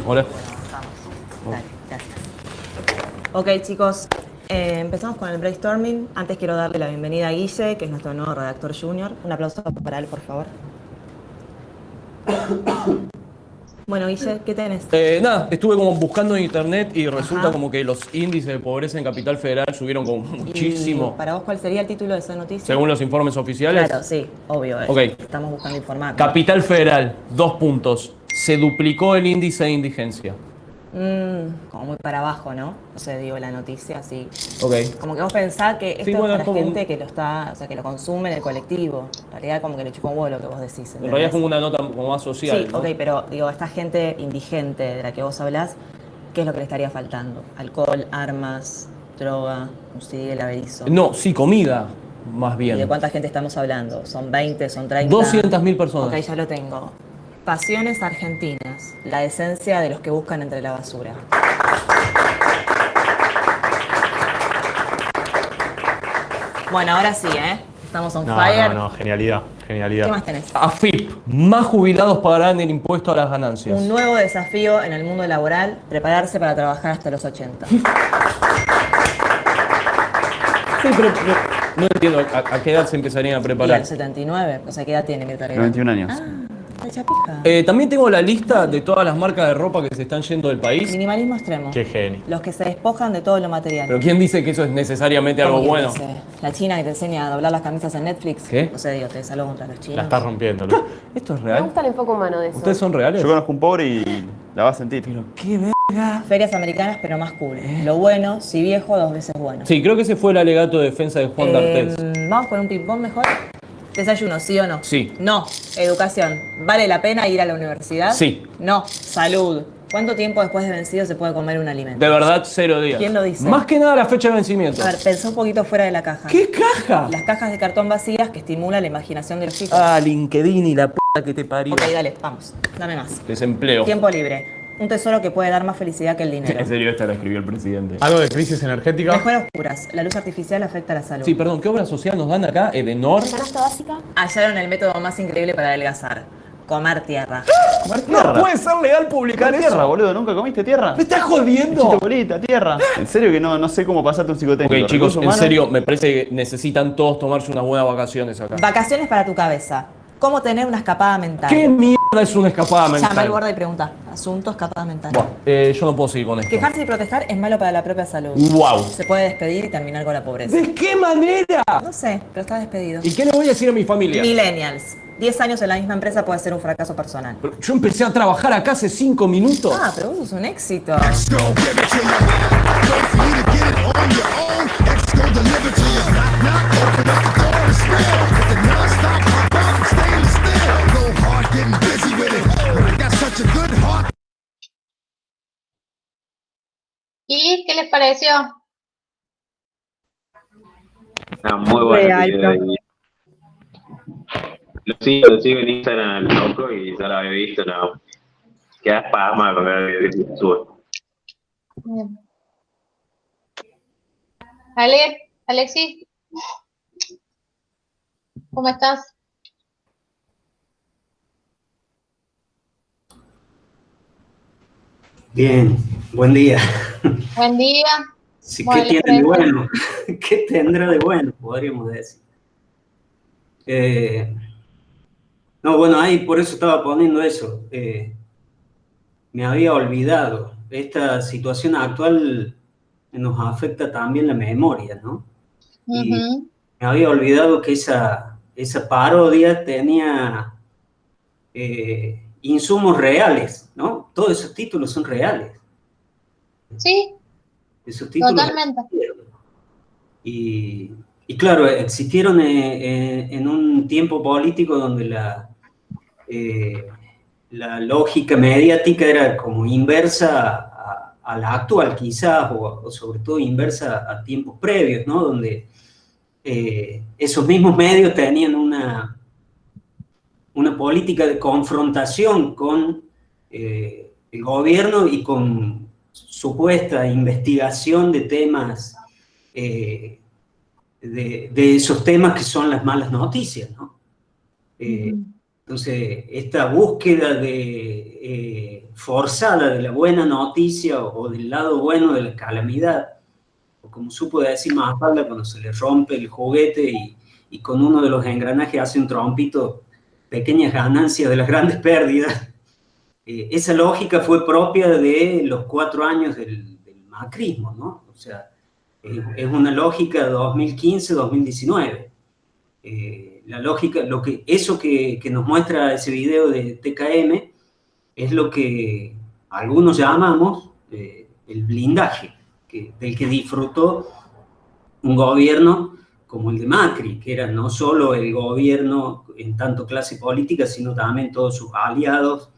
Hola. Bueno, estamos. Dale, gracias. Ok, chicos, empezamos con el brainstorming. Antes quiero darle la bienvenida a Guille, que es nuestro nuevo redactor junior. Un aplauso para él, por favor. Bueno, Guille, ¿qué tenés? Nada, estuve como buscando en internet y resulta Ajá. como que los índices de pobreza en Capital Federal subieron como muchísimo. ¿Y para vos cuál sería el título de esa noticia? Según los informes oficiales. Claro, sí, obvio. Ok. Estamos buscando informar. Capital Federal, 2 puntos. Se duplicó el índice de indigencia. Como muy para abajo, ¿no? No sé, digo la noticia así. Ok. Como que vos pensás que esto Sí, es bueno, para es como gente que lo está, o sea, que lo consume en el colectivo. En realidad como que le chupa un huevo lo que vos decís. En realidad es ¿entendés? como una nota como más social. Sí, ¿no? ok, pero digo, esta gente indigente de la que vos hablás, ¿qué es lo que le estaría faltando? Alcohol, armas, droga, un CD del averizo. No, sí, comida, más ¿Y de bien. cuánta gente estamos hablando? ¿Son 20? ¿Son 30? 200.000 personas. Ok, ya lo tengo. Pasiones argentinas. La decencia de los que buscan entre la basura. Bueno, ahora sí, ¿eh? Estamos on fire. No, genialidad, genialidad. ¿Qué más tenés? AFIP, más jubilados pagarán el impuesto a las ganancias. Un nuevo desafío en el mundo laboral, prepararse para trabajar hasta los 80. Sí, pero no entiendo a qué edad se empezarían a Y preparar. al 79, o sea, ¿qué edad tiene Mirta Legrand? 21 años. Ah, está chapija. También tengo la lista de todas las marcas de ropa que se están yendo del país. Minimalismo extremo. Qué genio. Los que se despojan de todo lo material. Pero ¿quién dice que eso es necesariamente algo ¿Cómo que bueno? dice? La china que te enseña a doblar las camisas en Netflix. ¿Qué? No sé, digo, te salvo contra los chinos. La estás rompiendo, Lu. ¿Esto es Me real? gusta el enfoque humano de eso. ¿Ustedes son reales? Yo conozco un pobre y la va a sentir. ¿Qué verga? Ferias americanas, pero más cool. Lo bueno, si viejo, 2 veces bueno. Sí, creo que ese fue el alegato de defensa de Juan D'Artés. Vamos con un ping-pong mejor. Desayuno, ¿sí o no? Sí. No. Educación. ¿Vale la pena ir a la universidad? Sí. No. Salud. ¿Cuánto tiempo después de vencido se puede comer un alimento? De verdad, 0 días. ¿Quién lo dice? Más que nada la fecha de vencimiento. A ver, pensá un poquito fuera de la caja. ¿Qué caja? Las cajas de cartón vacías que estimulan la imaginación de los chicos. Ah, LinkedIn y la puta que te parió. Ok, dale, vamos. Dame más. Desempleo. Tiempo libre. Un tesoro que puede dar más felicidad que el dinero. En serio, esta la escribió el presidente. Algo de crisis energética. Mejor oscuras. La luz artificial afecta a la salud. Sí, perdón, ¿qué obra social nos dan acá? Edenor. ¿Canasta básica? Hallaron el método más increíble para adelgazar. Comer tierra. Comer tierra. No puede ser legal publicar Comer eso. tierra, boludo. ¿Nunca comiste tierra? ¿Me estás Pechito, jodiendo? bolita, tierra. En serio que no sé cómo pasarte un psicotécnico. Ok, chicos, Recursos en humanos. serio, me parece que necesitan todos tomarse unas buenas vacaciones acá. Vacaciones para tu cabeza. ¿Cómo tener una escapada mental? ¿Qué mierda es una escapada mental? Llama al borde y pregunta. Asunto escapada mental. Buah, yo no puedo seguir con esto. Quejarse y protestar es malo para la propia salud. Wow. Se puede despedir y terminar con la pobreza. ¿De qué manera? No sé, pero está despedido. ¿Y qué le voy a decir a mi familia? Millennials. 10 años en la misma empresa puede ser un fracaso personal. Pero yo empecé a trabajar acá hace 5 minutos. Ah, pero vos sos un éxito. ¿Y qué les pareció? Muy bueno. Lo sigo en Instagram al loco y ya lo había visto, no. Quedas pasma con el sube. Bien. Alexis, ¿cómo estás? Bien, buen día. Buen día. Sí, Bueno, ¿qué tiene de bueno? ¿Qué tendrá de bueno? Podríamos decir. No, bueno, ahí por eso estaba poniendo eso. Me había olvidado. Esta situación actual nos afecta también la memoria, ¿no? Y me había olvidado que esa parodia tenía insumos reales, ¿no? Todos esos títulos son reales. Sí, Esos títulos totalmente. Y claro, existieron en un tiempo político donde la lógica mediática era como inversa a la actual quizás, o sobre todo inversa a tiempos previos, ¿no? Donde esos mismos medios tenían una política de confrontación con el gobierno y con supuesta investigación de temas, de esos temas que son las malas noticias, ¿no? Entonces, esta búsqueda forzada de la buena noticia o del lado bueno de la calamidad, o como supo decir Mafalda cuando se le rompe el juguete y con uno de los engranajes hace un trompito, pequeñas ganancias de las grandes pérdidas. Esa lógica fue propia de los 4 años del macrismo, ¿no? O sea, es una lógica 2015-2019. La lógica, eso que nos muestra ese video de TKM es lo que algunos llamamos el blindaje, del que disfrutó un gobierno como el de Macri, que era no solo el gobierno en tanto clase política, sino también todos sus aliados,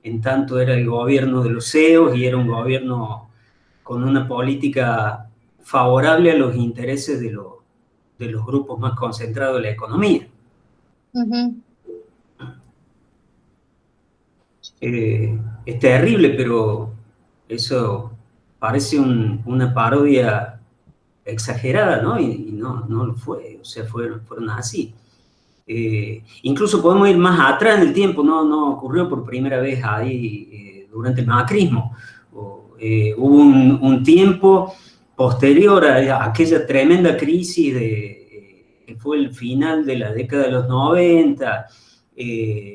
en tanto era el gobierno de los CEOs y era un gobierno con una política favorable a los intereses de los grupos más concentrados de la economía. Ujú. Es terrible, pero eso parece una parodia exagerada, ¿no? Y no lo fue, o sea, fueron así. Incluso podemos ir más atrás en el tiempo, no ocurrió por primera vez ahí durante el macrismo. Hubo un tiempo posterior a aquella tremenda crisis que fue el final de la década de los 90,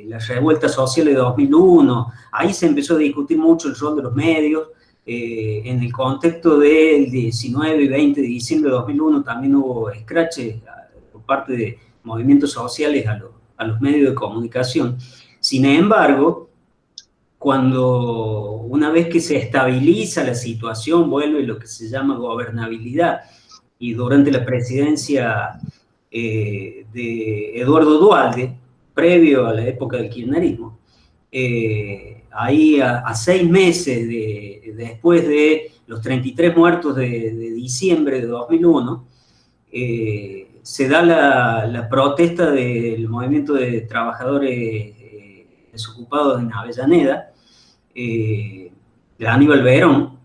la revuelta social de 2001, ahí se empezó a discutir mucho el rol de los medios. En el contexto del 19 y 20 de diciembre de 2001 también hubo escraches por parte de movimientos sociales a los medios de comunicación. Sin embargo, cuando una vez que se estabiliza la situación, vuelve lo que se llama gobernabilidad, y durante la presidencia de Eduardo Duhalde, previo a la época del kirchnerismo, ahí a 6 meses después de los 33 muertos de diciembre de 2001, se da la protesta del movimiento de trabajadores desocupados en Avellaneda, de Aníbal Verón,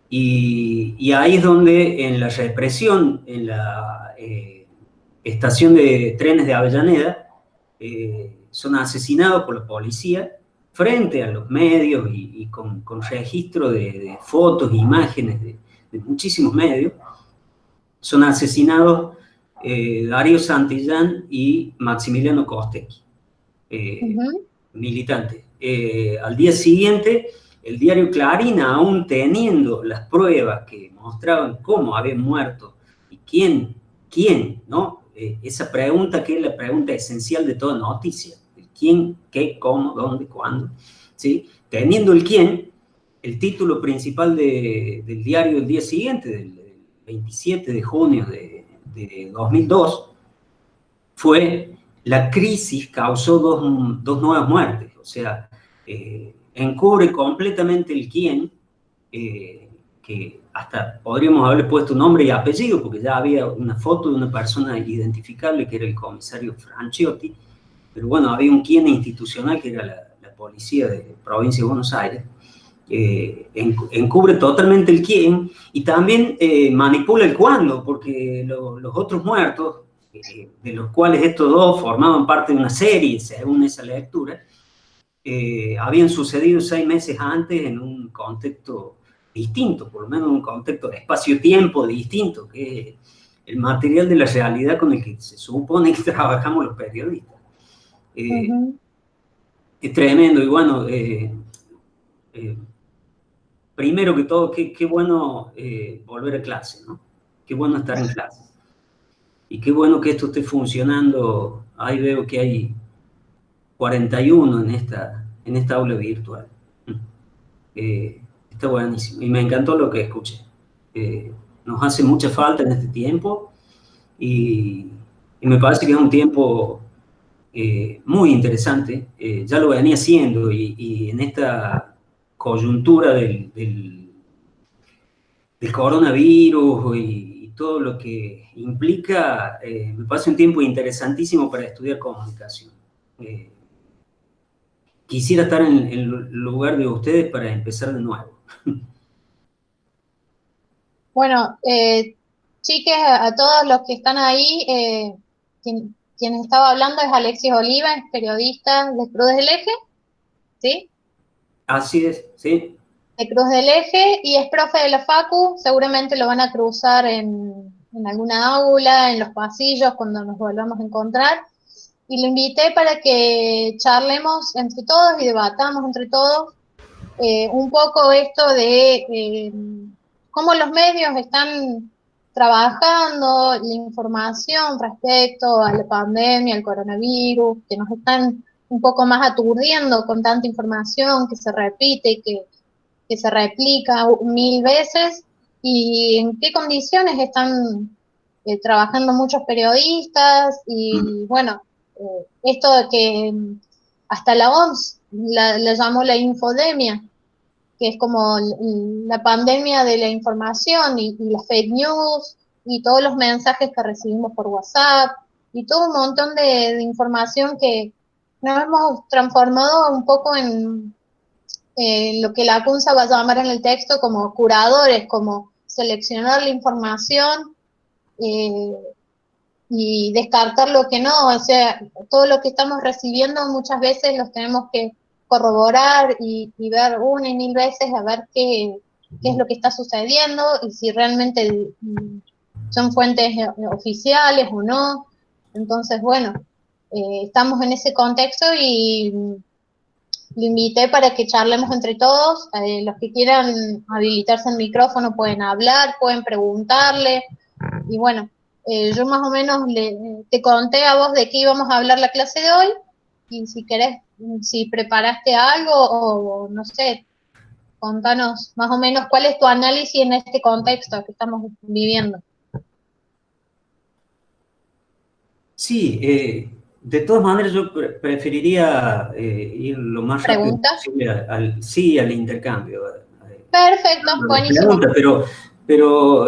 y ahí es donde en la represión, en la estación de trenes de Avellaneda, son asesinados por la policía frente a los medios y con registro de fotos e imágenes de muchísimos medios. Son asesinados Darío Santillán y Maximiliano Costecchi, militantes. Al día siguiente, el diario Clarín, aún teniendo las pruebas que mostraban cómo habían muerto y quién, ¿no? Esa pregunta que es la pregunta esencial de toda noticia: el quién, qué, cómo, dónde, cuándo, ¿sí? Teniendo el quién, el título principal del diario del día siguiente, del 27 de junio de 2002, fue: la crisis causó dos nuevas muertes. O sea, encubre completamente el quién, que hasta podríamos haberle puesto nombre y apellido, porque ya había una foto de una persona identificable que era el comisario Franciotti, pero bueno, había un quién institucional que era la policía de la provincia de Buenos Aires. Encubre totalmente el quién y también manipula el cuándo, porque los otros muertos, de los cuales estos dos formaban parte de una serie, según esa lectura, habían sucedido 6 meses antes en un contexto distinto, por lo menos en un contexto de espacio-tiempo distinto, que es el material de la realidad con el que se supone que trabajamos los periodistas. Es tremendo. Y bueno, primero que todo, qué bueno volver a clase, ¿no? Qué bueno estar en clase. Y qué bueno que esto esté funcionando. Ahí veo que hay 41 en esta aula virtual. Está buenísimo. Y me encantó lo que escuché. Nos hace mucha falta en este tiempo y me parece que es un tiempo muy interesante. Ya lo venía haciendo y en esta coyuntura del coronavirus y todo lo que implica, me parece un tiempo interesantísimo para estudiar comunicación. Quisiera estar en el lugar de ustedes para empezar de nuevo. Bueno, chiques, a todos los que están ahí, quien estaba hablando es Alexis Oliva, es periodista de Cruz del Eje, ¿sí? Así es, sí. De Cruz del Eje, y es profe de la Facu, seguramente lo van a cruzar en alguna aula, en los pasillos, cuando nos volvamos a encontrar, y lo invité para que charlemos entre todos y debatamos entre todos un poco esto de cómo los medios están trabajando la información respecto a la pandemia, al coronavirus, que nos están un poco más aturdiendo con tanta información que se repite, que se replica 1000 veces, y en qué condiciones están trabajando muchos periodistas, y bueno, esto de que hasta la OMS la llamó la infodemia, que es como la pandemia de la información y las fake news y todos los mensajes que recibimos por WhatsApp y todo un montón de información que nos hemos transformado un poco en lo que la CUNSA va a llamar en el texto como curadores, como seleccionar la información y descartar lo que no. O sea, todo lo que estamos recibiendo muchas veces los tenemos que corroborar y ver una y 1000 veces a ver qué es lo que está sucediendo y si realmente son fuentes oficiales o no. Entonces, bueno, estamos en ese contexto y lo invité para que charlemos entre todos. Los que quieran habilitarse el micrófono pueden hablar, pueden preguntarle, y bueno, yo más o menos te conté a vos de qué íbamos a hablar la clase de hoy, y si querés, si preparaste algo o no sé, contanos más o menos cuál es tu análisis en este contexto que estamos viviendo. Sí, de todas maneras yo preferiría ir lo más rápido posible al intercambio. Perfecto, buenísimo. Pero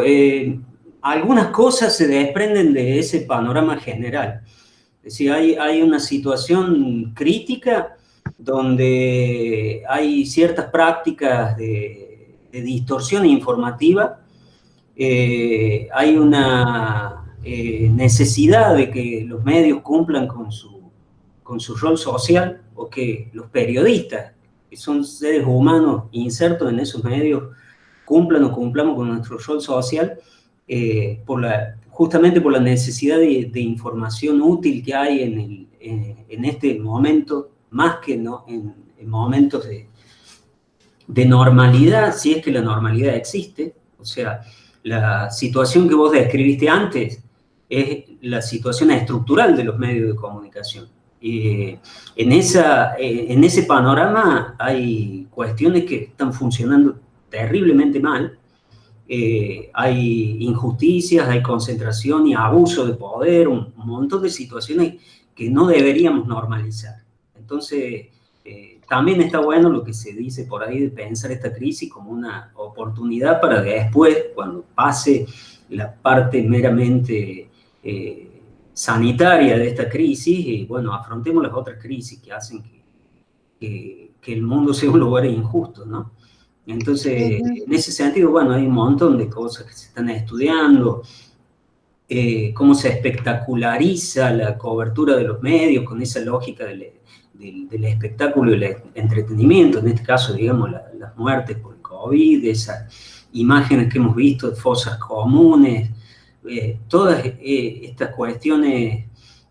algunas cosas se desprenden de ese panorama general. Es decir, hay una situación crítica donde hay ciertas prácticas de distorsión informativa, hay una necesidad de que los medios cumplan con su rol social, o que los periodistas, que son seres humanos insertos en esos medios, cumplamos con nuestro rol social, justamente por la necesidad de información útil que hay en este momento, más que no, en momentos de normalidad, si es que la normalidad existe. O sea, la situación que vos describiste antes es la situación estructural de los medios de comunicación. En ese panorama hay cuestiones que están funcionando terriblemente mal. Hay injusticias, hay concentración y abuso de poder, un montón de situaciones que no deberíamos normalizar. Entonces, también está bueno lo que se dice por ahí de pensar esta crisis como una oportunidad para después, cuando pase la parte meramente sanitaria de esta crisis, bueno, afrontemos las otras crisis que hacen que el mundo sea un lugar injusto, ¿no? Entonces, en ese sentido, bueno, hay un montón de cosas que se están estudiando, cómo se espectaculariza la cobertura de los medios con esa lógica del espectáculo y el entretenimiento, en este caso, digamos, las muertes por el COVID, esas imágenes que hemos visto de fosas comunes, todas estas cuestiones,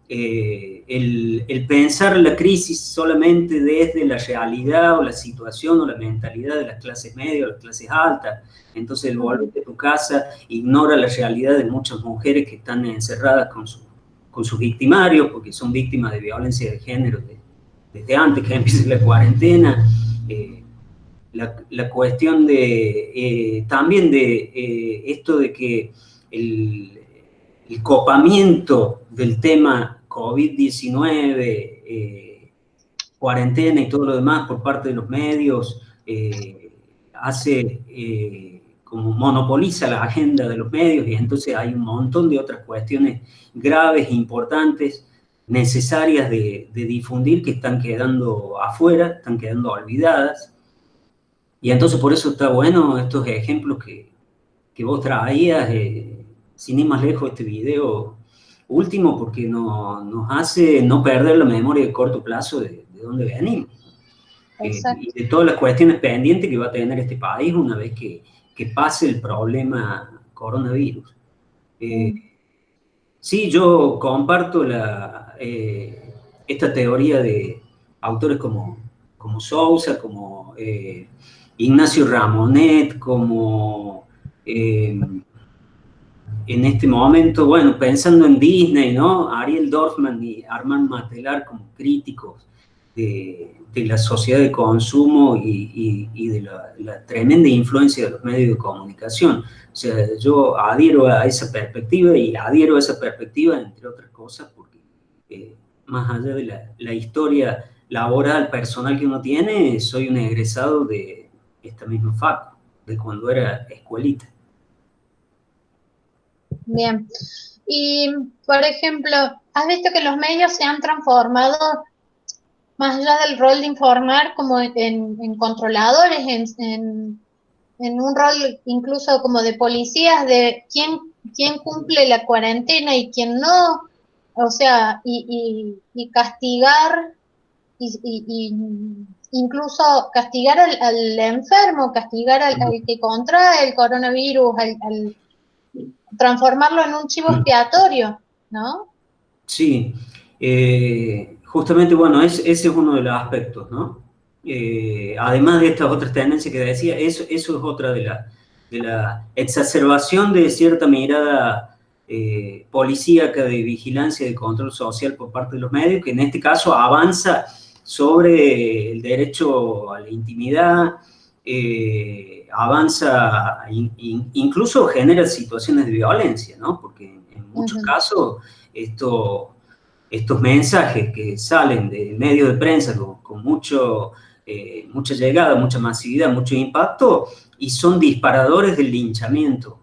el pensar la crisis solamente desde la realidad o la situación o la mentalidad de las clases medias o las clases altas. Entonces el volver de tu casa ignora la realidad de muchas mujeres que están encerradas con sus victimarios, porque son víctimas de violencia de género desde antes que empiece la cuarentena. La cuestión también de esto de que el copamiento del tema COVID-19, cuarentena y todo lo demás por parte de los medios, como monopoliza la agenda de los medios, y entonces hay un montón de otras cuestiones graves, importantes, necesarias de difundir, que están quedando afuera, están quedando olvidadas. Y entonces por eso está bueno estos ejemplos que vos traías, sin ir más lejos, este video último porque nos hace no perder la memoria de corto plazo de dónde venimos. Exacto. Y de todas las cuestiones pendientes que va a tener este país una vez que pase el problema coronavirus. Sí, yo comparto esta teoría de autores como Sousa, como Ignacio Ramonet, como en este momento, bueno, pensando en Disney, ¿no? Ariel Dorfman y Armand Matelar como críticos de la sociedad de consumo y de la tremenda influencia de los medios de comunicación. O sea, yo adhiero a esa perspectiva y adhiero a esa perspectiva, entre otras cosas, porque más allá de la historia laboral, personal que uno tiene, soy un egresado de esta misma facu, de cuando era escuelita. Bien. Y, por ejemplo, ¿has visto que los medios se han transformado, más allá del rol de informar, como en controladores, en un rol incluso como de policías, de quién cumple la cuarentena y quién no? O sea, y castigar, y incluso castigar al enfermo, castigar al que contrae el coronavirus, al transformarlo en un chivo expiatorio, ¿no? Sí, justamente, bueno, ese es uno de los aspectos, ¿no? Además de estas otras tendencias que decía, eso es otra de la exacerbación de cierta mirada policíaca de vigilancia y de control social por parte de los medios, que en este caso avanza sobre el derecho a la intimidad, avanza, incluso genera situaciones de violencia, ¿no? Porque en muchos casos estos mensajes que salen de medios de prensa con mucha llegada, mucha masividad, mucho impacto, y son disparadores del linchamiento,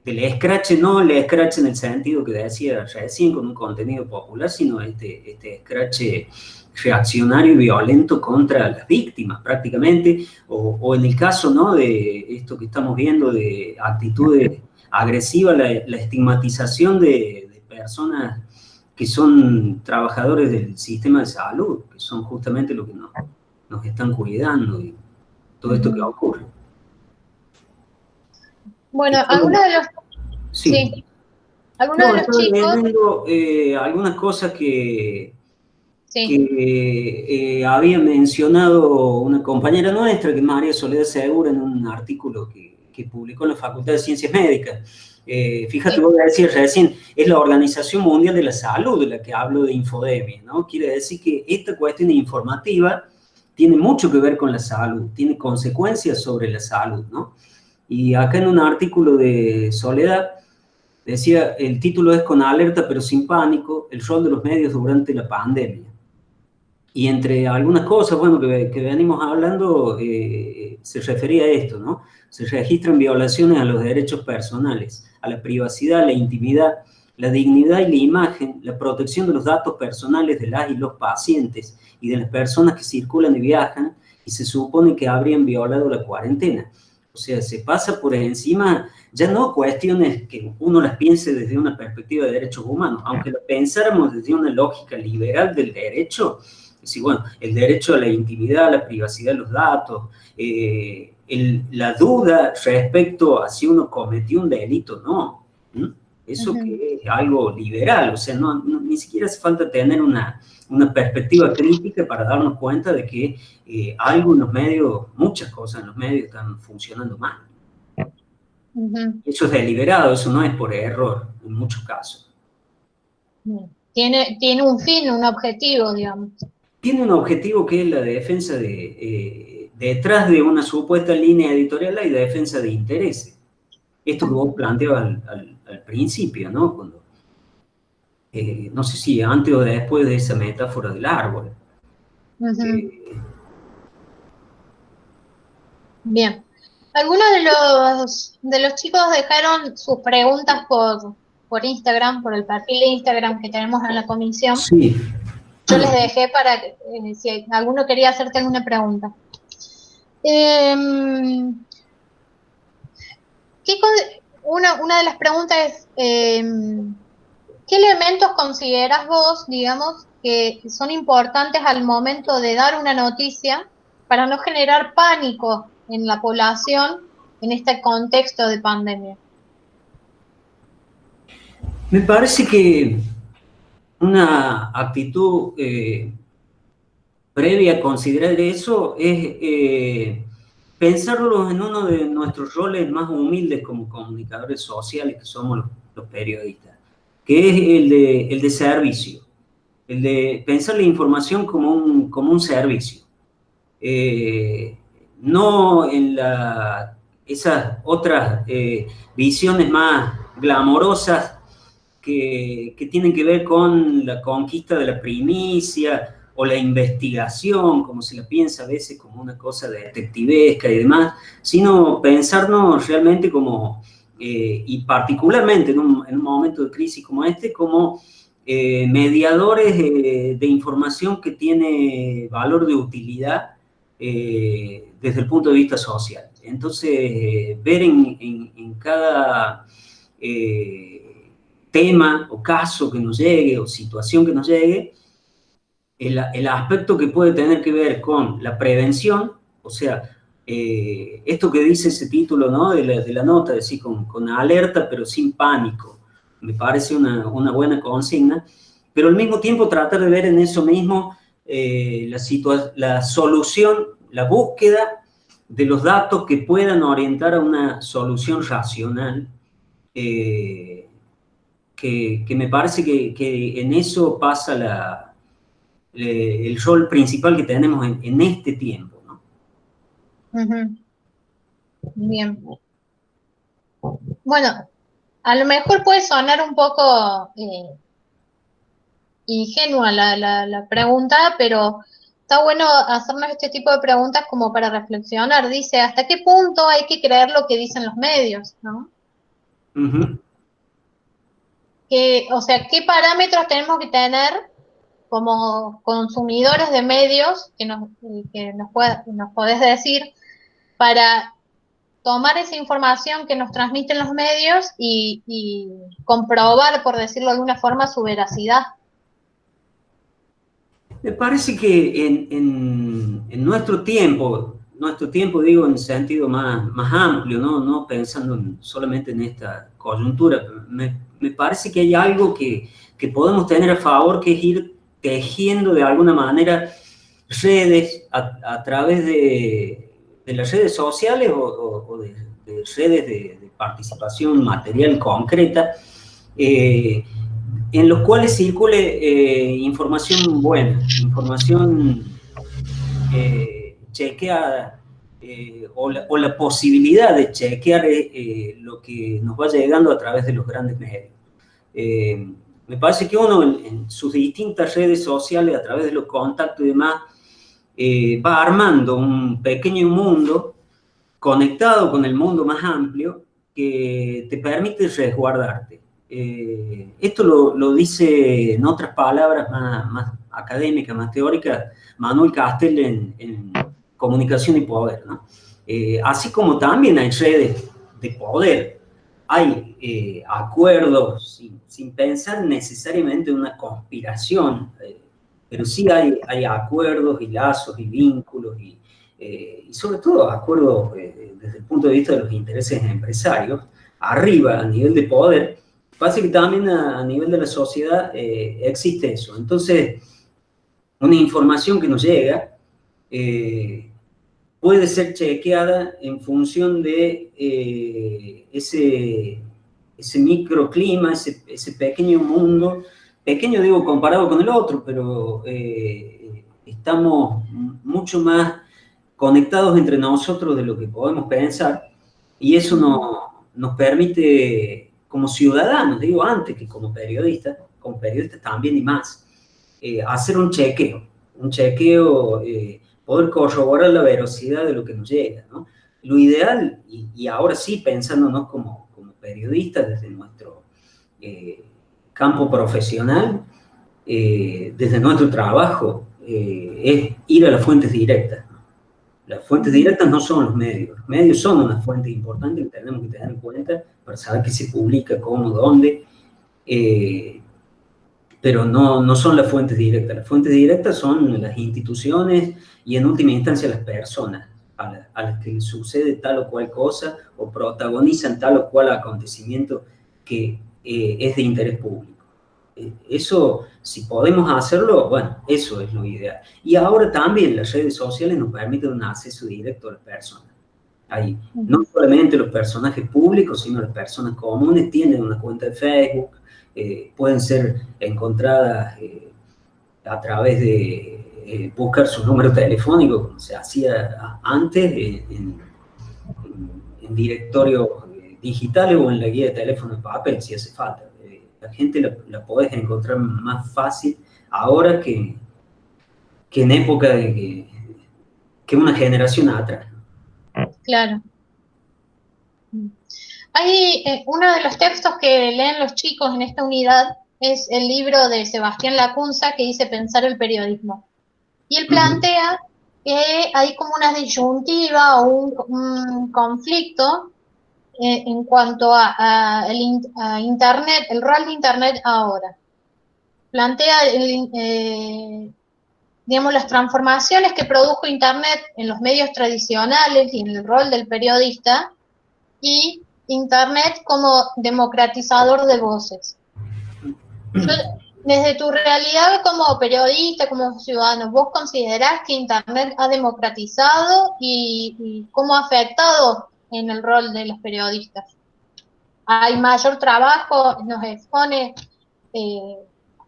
del escrache, no el escrache en el sentido que decía recién con un contenido popular, sino este escrache reaccionario y violento contra las víctimas prácticamente, o en el caso, ¿no?, de esto que estamos viendo de actitudes agresivas, la estigmatización de personas que son trabajadores del sistema de salud, que son justamente los que nos están cuidando y todo esto que ocurre. Bueno, algunos de los... Sí. Algunos de los chicos... leyendo algunas cosas que había mencionado una compañera nuestra, que es María Soledad Segura, en un artículo que publicó en la Facultad de Ciencias Médicas. Fíjate, voy a decir recién, es la Organización Mundial de la Salud de la que hablo de infodemia, ¿no? Quiere decir que esta cuestión informativa tiene mucho que ver con la salud, tiene consecuencias sobre la salud, ¿no? Y acá en un artículo de Soledad decía, el título es "Con alerta pero sin pánico, el rol de los medios durante la pandemia". Y entre algunas cosas, bueno, que venimos hablando, se refería a esto, ¿no? Se registran violaciones a los derechos personales, a la privacidad, la intimidad, la dignidad y la imagen, la protección de los datos personales de las y los pacientes y de las personas que circulan y viajan, y se supone que habrían violado la cuarentena. O sea, se pasa por encima, ya no cuestiones que uno las piense desde una perspectiva de derechos humanos, aunque lo pensáramos desde una lógica liberal del derecho. Es decir, bueno, el derecho a la intimidad, a la privacidad de los datos, la duda respecto a si uno cometió un delito o no. Eso que es algo liberal, o sea, ni siquiera hace falta tener una perspectiva crítica para darnos cuenta de que algo en los medios, muchas cosas en los medios están funcionando mal. Eso es deliberado, eso no es por error, en muchos casos. Tiene un fin, un objetivo, digamos. Tiene un objetivo que es la defensa detrás de una supuesta línea editorial hay defensa de intereses. Esto que vos planteabas al principio, ¿no? Cuando, no sé si antes o después de esa metáfora del árbol. Bien. Algunos de los chicos dejaron sus preguntas por Instagram, por el perfil de Instagram que tenemos en la comisión. Sí. Yo les dejé para que, si alguno quería hacerte alguna pregunta. Una de las preguntas es, ¿qué elementos consideras vos, digamos, que son importantes al momento de dar una noticia para no generar pánico en la población en este contexto de pandemia? Me parece que una actitud previa a considerar eso es pensarlo en uno de nuestros roles más humildes como comunicadores sociales, que somos los periodistas, que es el de servicio, el de pensar la información como un servicio. No en esas otras visiones más glamorosas que tienen que ver con la conquista de la primicia o la investigación, como se la piensa a veces como una cosa detectivesca y demás, sino pensarnos realmente como, y particularmente en un momento de crisis como este, como mediadores de información que tiene valor de utilidad desde el punto de vista social. Entonces, ver en cada tema o caso que nos llegue o situación que nos llegue, el aspecto que puede tener que ver con la prevención, o sea, esto que dice ese título, ¿no?, de la nota, es decir, con alerta pero sin pánico, me parece una buena consigna, pero al mismo tiempo tratar de ver en eso mismo la solución, la búsqueda de los datos que puedan orientar a una solución racional, que me parece que en eso pasa el rol principal que tenemos en este tiempo, ¿no? Uh-huh. Bien. Bueno, a lo mejor puede sonar un poco ingenua la pregunta, pero está bueno hacernos este tipo de preguntas como para reflexionar. Dice, ¿hasta qué punto hay que creer lo que dicen los medios, ¿no? Uh-huh. O sea, ¿qué parámetros tenemos que tener como consumidores de medios que nos podés decir para tomar esa información que nos transmiten los medios y comprobar, por decirlo de alguna forma, su veracidad? Me parece que en nuestro tiempo digo en sentido más amplio, no pensando solamente en esta coyuntura, me parece que hay algo que podemos tener a favor, que es ir tejiendo de alguna manera redes a través de las redes sociales o de redes de participación material concreta, en los cuales circule información buena, información chequeada, o la posibilidad de chequear lo que nos va llegando a través de los grandes medios. Me parece que uno en sus distintas redes sociales, a través de los contactos y demás, va armando un pequeño mundo conectado con el mundo más amplio que te permite resguardarte. Esto lo dice, en otras palabras más académicas, más teóricas, Manuel Castells en Comunicación y Poder, ¿no? Así como también hay redes de poder, hay acuerdos sin pensar necesariamente en una conspiración, pero sí hay acuerdos y lazos y vínculos y sobre todo acuerdos desde el punto de vista de los intereses empresarios, arriba a nivel de poder. Pasa que también a nivel de la sociedad existe eso. Entonces, una información que nos llega puede ser chequeada en función de ese microclima, ese pequeño mundo, pequeño digo comparado con el otro, pero estamos mucho más conectados entre nosotros de lo que podemos pensar, y eso nos permite, como ciudadanos, digo antes que como periodistas también y más, hacer un chequeo, poder corroborar la veracidad de lo que nos llega, ¿no? Lo ideal, y ahora sí pensándonos como periodistas desde nuestro campo profesional, desde nuestro trabajo, es ir a las fuentes directas, ¿no? Las fuentes directas no son los medios son una fuente importante que tenemos que tener en cuenta para saber qué se publica, cómo, dónde, pero no son las fuentes directas. Las fuentes directas son las instituciones y en última instancia las personas a las que les sucede tal o cual cosa o protagonizan tal o cual acontecimiento que es de interés público. Eso, si podemos hacerlo, bueno, eso es lo ideal. Y ahora también las redes sociales nos permiten un acceso directo a las personas. Ahí, no solamente los personajes públicos, sino las personas comunes tienen una cuenta de Facebook, pueden ser encontradas a través de buscar su número telefónico, como se hacía antes, en directorios digitales o en la guía de teléfono de papel, si hace falta. La gente la podés encontrar más fácil ahora que en época de que una generación atrás. Claro. Hay uno de los textos que leen los chicos en esta unidad es el libro de Sebastián Lacunza que dice Pensar el periodismo. Y él plantea que hay como una disyuntiva o un conflicto en cuanto a Internet, el rol de Internet ahora. Plantea, digamos, las transformaciones que produjo Internet en los medios tradicionales y en el rol del periodista, y Internet como democratizador de voces. Desde tu realidad como periodista, como ciudadano, ¿vos considerás que Internet ha democratizado y cómo ha afectado en el rol de los periodistas? Hay mayor trabajo, nos expone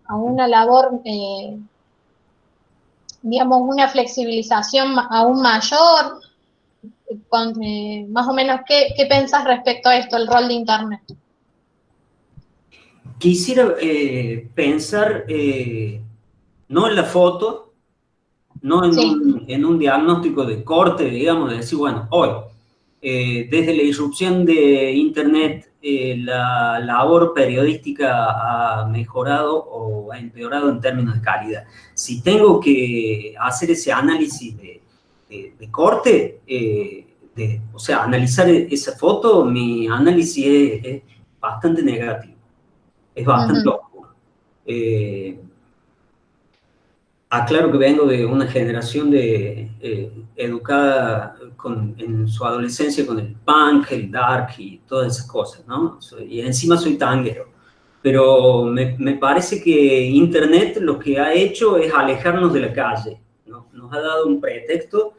a una labor, digamos, una flexibilización aún mayor. Más o menos, ¿qué pensás respecto a esto, el rol de Internet? Quisiera pensar no en la foto, no en un diagnóstico de corte, digamos, de decir, bueno, hoy, desde la irrupción de Internet, la labor periodística ha mejorado o ha empeorado en términos de calidad. Si tengo que hacer ese análisis de corte, o sea, analizar esa foto, mi análisis es bastante negativo, es bastante oscuro. Aclaro que vengo de una generación educada en su adolescencia con el punk, el dark y todas esas cosas, ¿no? Y encima soy tanguero. Pero me parece que Internet lo que ha hecho es alejarnos de la calle, ¿no? Nos ha dado un pretexto.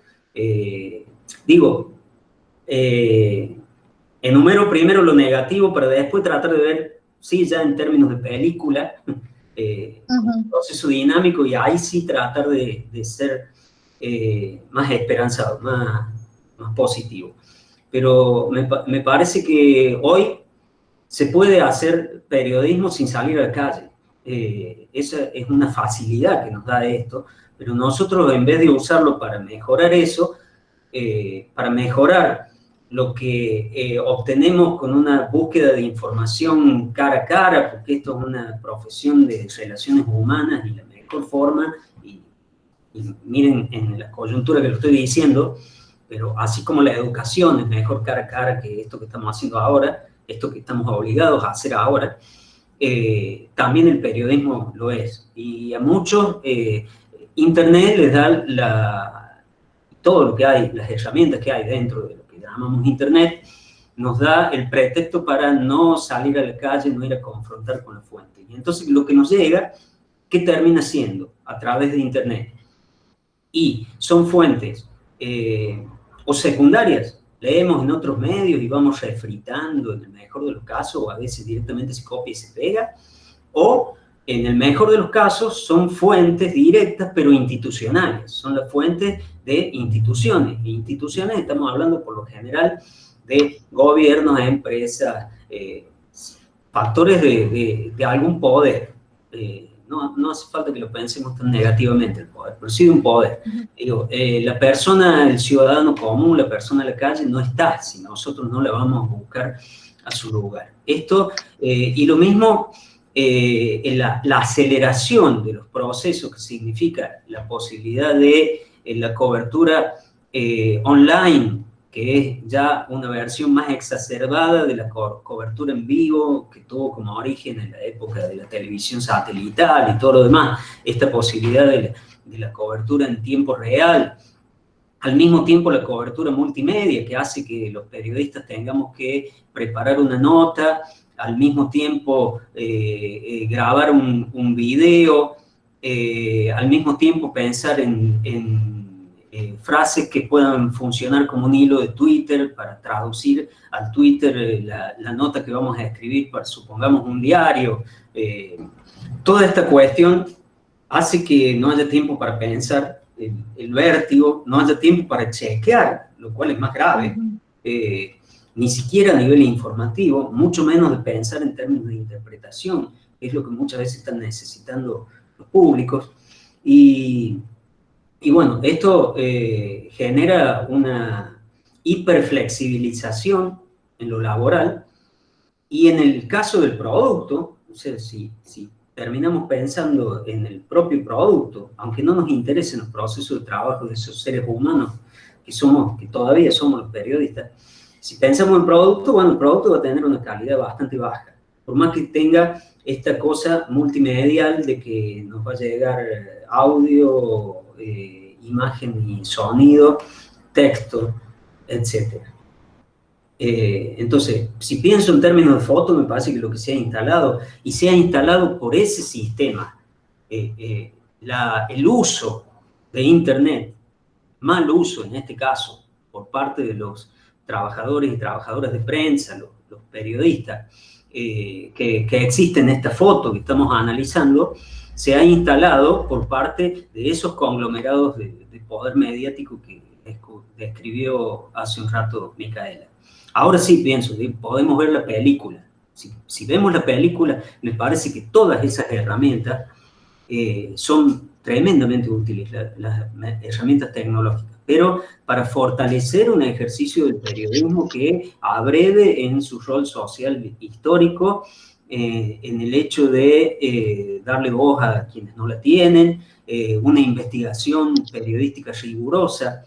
Enumero primero lo negativo para después tratar de ver, sí, ya en términos de película, un proceso dinámico, y ahí sí tratar de ser más esperanzado, más positivo. Pero me parece que hoy se puede hacer periodismo sin salir a la calle. Esa es una facilidad que nos da esto, pero nosotros, en vez de usarlo para mejorar eso, para mejorar lo que obtenemos con una búsqueda de información cara a cara, porque esto es una profesión de relaciones humanas y la mejor forma, y miren en la coyuntura que lo estoy diciendo, pero así como la educación es mejor cara a cara que esto que estamos haciendo ahora, esto que estamos obligados a hacer ahora, también el periodismo lo es. Y a muchos Internet les da todo lo que hay, las herramientas que hay dentro de lo que llamamos Internet, nos da el pretexto para no salir a la calle, no ir a confrontar con la fuente. Y entonces lo que nos llega, ¿qué termina siendo? A través de Internet. Y son fuentes o secundarias. Leemos en otros medios y vamos refritando en el mejor de los casos, o a veces directamente se copia y se pega, o en el mejor de los casos son fuentes directas pero institucionales, son las fuentes de instituciones. E instituciones, estamos hablando por lo general de gobiernos, empresas, factores de algún poder. No hace falta que lo pensemos tan negativamente el poder, pero sí de un poder. Digo, la persona, el ciudadano común, la persona de la calle no está si nosotros no la vamos a buscar a su lugar. Esto, y lo mismo, la aceleración de los procesos, que significa la posibilidad de la cobertura online, que es ya una versión más exacerbada de la cobertura en vivo que tuvo como origen en la época de la televisión satelital y todo lo demás, esta posibilidad de la cobertura en tiempo real, al mismo tiempo la cobertura multimedia que hace que los periodistas tengamos que preparar una nota, al mismo tiempo grabar un video, al mismo tiempo pensar en frases que puedan funcionar como un hilo de Twitter para traducir al Twitter la nota que vamos a escribir para, supongamos, un diario. Toda esta cuestión hace que no haya tiempo para pensar, el vértigo, no haya tiempo para chequear, lo cual es más grave, ni siquiera a nivel informativo, mucho menos de pensar en términos de interpretación, que es lo que muchas veces están necesitando los públicos. Y bueno, esto genera una hiperflexibilización en lo laboral, y en el caso del producto, o sea, si terminamos pensando en el propio producto, aunque no nos interesen los procesos de trabajo de esos seres humanos que todavía somos los periodistas, si pensamos en producto, bueno, el producto va a tener una calidad bastante baja, por más que tenga esta cosa multimedial de que nos va a llegar audio, imagen y sonido, texto, etc. Entonces, si pienso en términos de foto, me parece que lo que se ha instalado, y se ha instalado por ese sistema, el uso de Internet, mal uso en este caso, por parte de los trabajadores y trabajadoras de prensa, los periodistas, que existen en esta foto que estamos analizando, se ha instalado por parte de esos conglomerados de poder mediático que describió hace un rato Micaela. Ahora sí pienso, podemos ver la película. Si vemos la película, me parece que todas esas herramientas son tremendamente útiles, las herramientas tecnológicas, pero para fortalecer un ejercicio del periodismo que abreve en su rol social histórico, en el hecho de darle voz a quienes no la tienen, una investigación periodística rigurosa,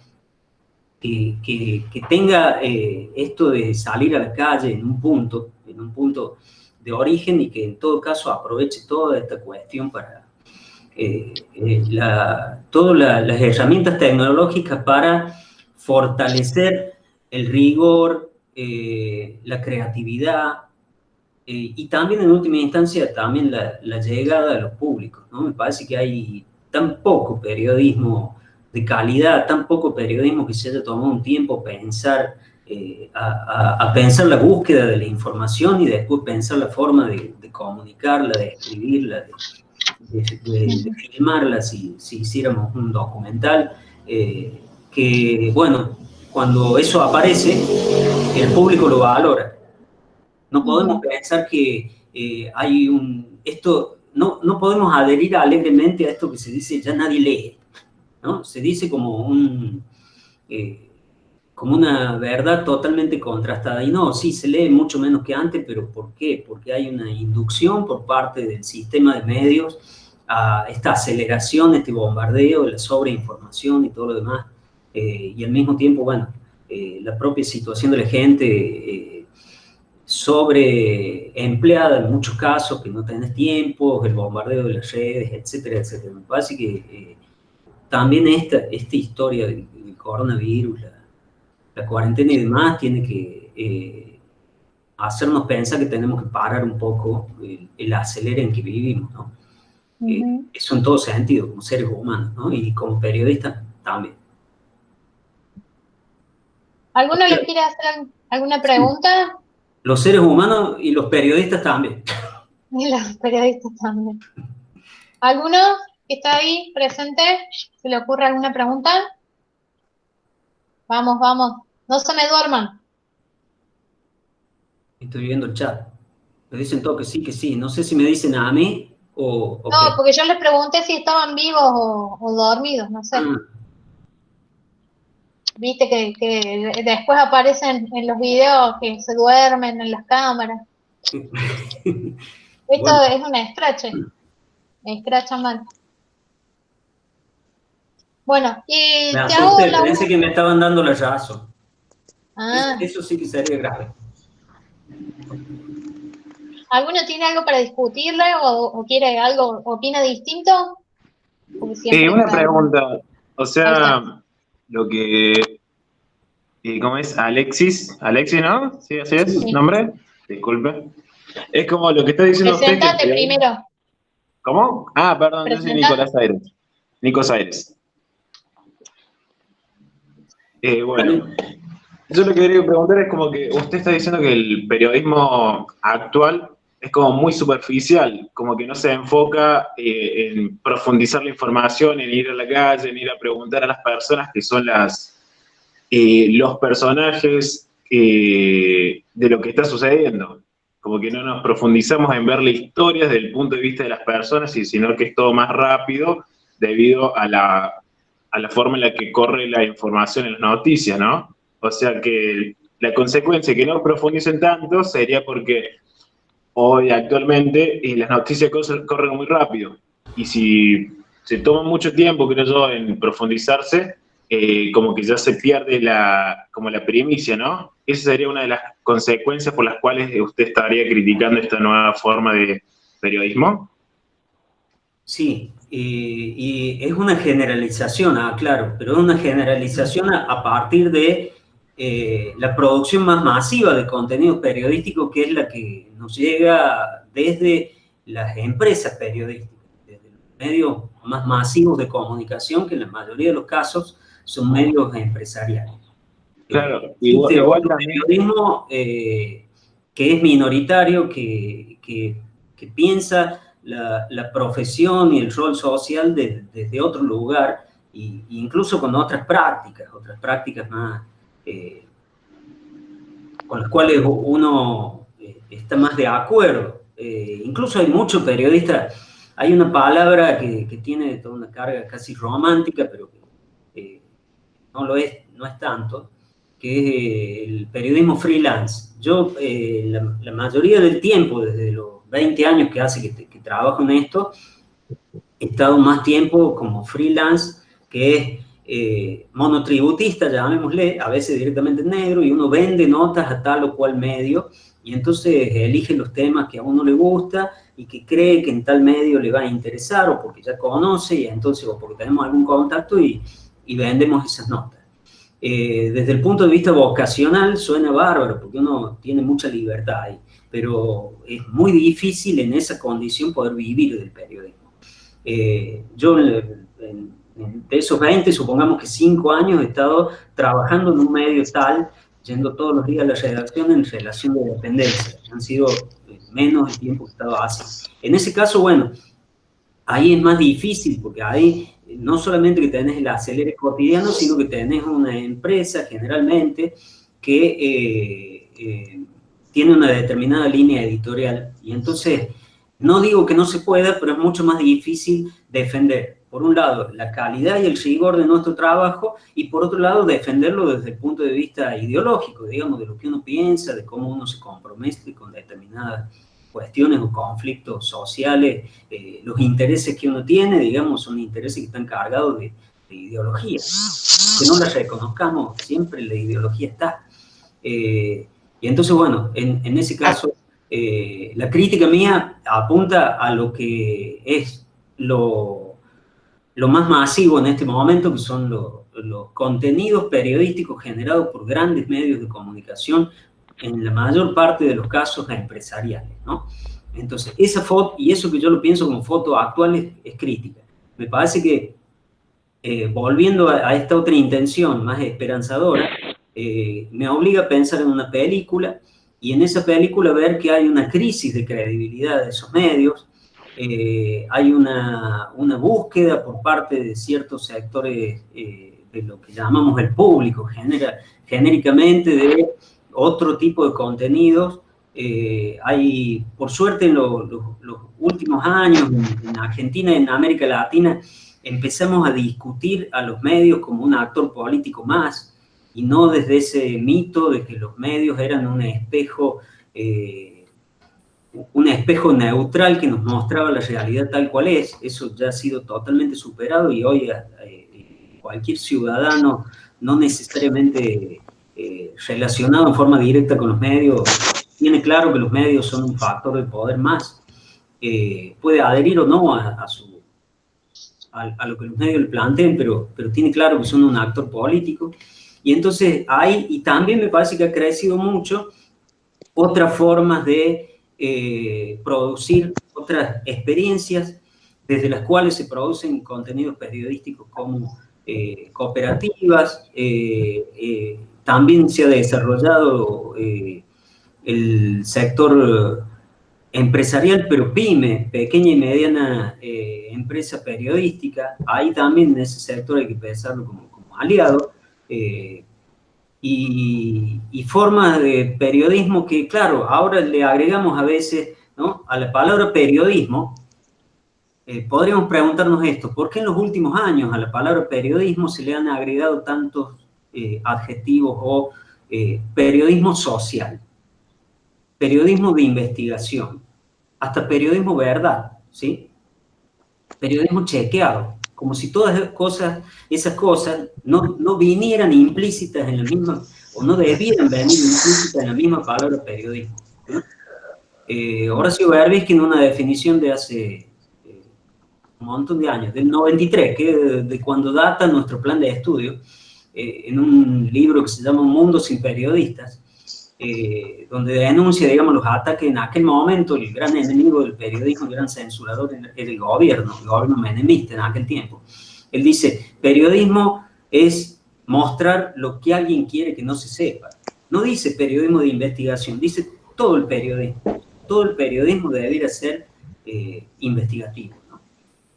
que tenga esto de salir a la calle en un punto de origen, y que en todo caso aproveche toda esta cuestión para todas las herramientas tecnológicas para fortalecer el rigor, la creatividad, y también en última instancia también la llegada a los públicos, ¿no? Me parece que hay tan poco periodismo de calidad, tan poco periodismo que se haya tomado un tiempo pensar, a pensar la búsqueda de la información y después pensar la forma de comunicarla, de escribirla, de filmarla si hiciéramos un documental, que bueno, cuando eso aparece, el público lo valora. No podemos pensar que no podemos adherir alegremente a esto que se dice ya nadie lee, ¿no? Se dice como una verdad totalmente contrastada, y no, sí, se lee mucho menos que antes, pero ¿por qué? Porque hay una inducción por parte del sistema de medios a esta aceleración, este bombardeo, la sobreinformación y todo lo demás, y al mismo tiempo, bueno, la propia situación de la gente sobreempleada en muchos casos, que no tenés tiempo, el bombardeo de las redes, etcétera, etcétera. Me parece que también esta historia del coronavirus, la cuarentena y demás, tiene que hacernos pensar que tenemos que parar un poco el acelere en que vivimos, ¿no? Eso en todo sentido, como seres humanos, ¿no? Y como periodistas también. ¿Alguno le quiere hacer alguna pregunta? Los seres humanos y los periodistas también. Y los periodistas también. ¿Alguno que está ahí presente? ¿Se le ocurre alguna pregunta? Vamos, vamos. No se me duerman. Estoy viendo el chat. Me dicen todo que sí. No sé si me dicen a mí o No, qué. porque yo les pregunté si estaban vivos o dormidos, no sé. Viste que después aparecen en los videos que se duermen en las cámaras. Esto Bueno. es un escrache. Me escracha mal. Bueno, y Me te hago asusté, la pensé que me estaban dando la razón. Ah, Eso sí que sería grave. ¿alguno tiene algo para discutirle o quiere algo, opina distinto? Porque siempre Una está. pregunta, o Ahí sea, está. lo que, ¿cómo es? Alexis, ¿no? Sí, así es, Sí. nombre, disculpe. Es como lo que está diciendo usted que... Presentate primero. ¿Cómo? Ah, perdón, yo soy Presentate. Nicolás Aires. Nicos Aires. Bueno, yo lo que quería preguntar es como que usted está diciendo que el periodismo actual es como muy superficial, como que no se enfoca en profundizar la información, en ir a la calle, en ir a preguntar a las personas que son los personajes de lo que está sucediendo. Como que no nos profundizamos en ver la historia desde el punto de vista de las personas, sino que es todo más rápido debido a la forma en la que corre la información en las noticias, ¿no? O sea que la consecuencia de que no profundicen tanto sería porque hoy actualmente las noticias corren muy rápido. Y si se toma mucho tiempo, creo yo, en profundizarse, como que ya se pierde como la primicia, ¿no? Esa sería una de las consecuencias por las cuales usted estaría criticando esta nueva forma de periodismo. Sí, y es una generalización, claro, pero es una generalización a partir de la producción más masiva de contenidos periodísticos, que es la que nos llega desde las empresas periodísticas, desde los medios más masivos de comunicación, que en la mayoría de los casos son medios empresariales. Claro, Existe igual otro también. periodismo que es minoritario, que piensa la profesión y el rol social desde otro lugar, e incluso con otras prácticas más, con las cuales uno está más de acuerdo. Incluso hay muchos periodistas, hay una palabra que tiene toda una carga casi romántica, pero que no es tanto, que es el periodismo freelance. Yo la mayoría del tiempo, desde los 20 años que hace que trabajo en esto, he estado más tiempo como freelance, que es monotributista, llamémosle, a veces directamente negro, y uno vende notas a tal o cual medio, y entonces elige los temas que a uno le gusta y que cree que en tal medio le va a interesar, o porque ya conoce, y entonces, o porque tenemos algún contacto, y vendemos esas notas. Desde el punto de vista vocacional suena bárbaro, porque uno tiene mucha libertad ahí, pero es muy difícil en esa condición poder vivir del periodismo. Yo de esos 20, supongamos que 5 años he estado trabajando en un medio tal, yendo todos los días a la redacción en relación de dependencia. Han sido menos el tiempo que he estado así. En ese caso, bueno, ahí es más difícil, porque ahí no solamente que tenés el acelere cotidiano, sino que tenés una empresa generalmente que tiene una determinada línea editorial. Y entonces, no digo que no se pueda, pero es mucho más difícil defender, por un lado, la calidad y el rigor de nuestro trabajo, y por otro lado, defenderlo desde el punto de vista ideológico, digamos, de lo que uno piensa, de cómo uno se compromete con determinadas cuestiones o conflictos sociales. Los intereses que uno tiene, digamos, son intereses que están cargados de ideología. Que no las reconozcamos, siempre la ideología está. Y entonces, bueno, en ese caso, la crítica mía apunta a lo que es lo más masivo en este momento, que son los contenidos periodísticos generados por grandes medios de comunicación, en la mayor parte de los casos empresariales, ¿no? Entonces, esa foto, y eso que yo lo pienso como foto actual, es crítica. Me parece que, volviendo a esta otra intención más esperanzadora, me obliga a pensar en una película, y en esa película ver que hay una crisis de credibilidad de esos medios, hay una búsqueda por parte de ciertos sectores de lo que llamamos el público, genéricamente, de otro tipo de contenidos. Hay, por suerte, en los últimos años, en Argentina y en América Latina, empezamos a discutir a los medios como un actor político más, y no desde ese mito de que los medios eran un espejo neutral que nos mostraba la realidad tal cual es. Eso ya ha sido totalmente superado, y hoy cualquier ciudadano, no necesariamente relacionado en forma directa con los medios, tiene claro que los medios son un factor de poder más. Puede adherir o no a lo que los medios le planteen, pero tiene claro que son un actor político. Y entonces hay, y también me parece que ha crecido mucho, otras formas de producir otras experiencias desde las cuales se producen contenidos periodísticos como cooperativas. También se ha desarrollado el sector empresarial, pero pyme, pequeña y mediana empresa periodística. Ahí también en ese sector hay que pensarlo como aliado. Y formas de periodismo que, claro, ahora le agregamos a veces, ¿no?, a la palabra periodismo. Podríamos preguntarnos esto: ¿por qué en los últimos años a la palabra periodismo se le han agregado tantos adjetivos o periodismo social, periodismo de investigación, hasta periodismo verdad, ¿sí? Periodismo chequeado, como si todas esas cosas no vinieran implícitas en la misma, o no debieran venir implícitas en la misma palabra periodismo, ¿no? Horacio Verbitsky, en una definición de hace un montón de años, del 93, que de cuando data nuestro plan de estudio, en un libro que se llama Un mundo sin periodistas, donde denuncia, digamos, los ataques en aquel momento. El gran enemigo del periodismo, el gran censurador, era el gobierno menemista en aquel tiempo. Él dice: periodismo es mostrar lo que alguien quiere que no se sepa. No dice periodismo de investigación, dice todo el periodismo. Todo el periodismo debería ser investigativo, ¿no?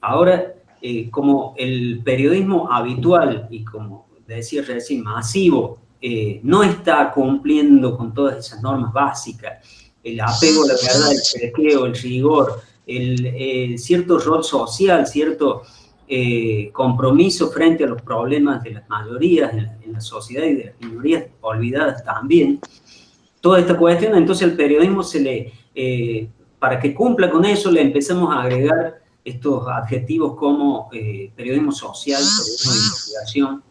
Ahora, como el periodismo habitual y, como decía recién, masivo, no está cumpliendo con todas esas normas básicas, el apego a la verdad, el chequeo, el rigor, el cierto rol social, cierto compromiso frente a los problemas de las mayorías en la sociedad y de las minorías olvidadas también. Toda esta cuestión, entonces el periodismo para que cumpla con eso, le empezamos a agregar estos adjetivos como periodismo social, periodismo de investigación.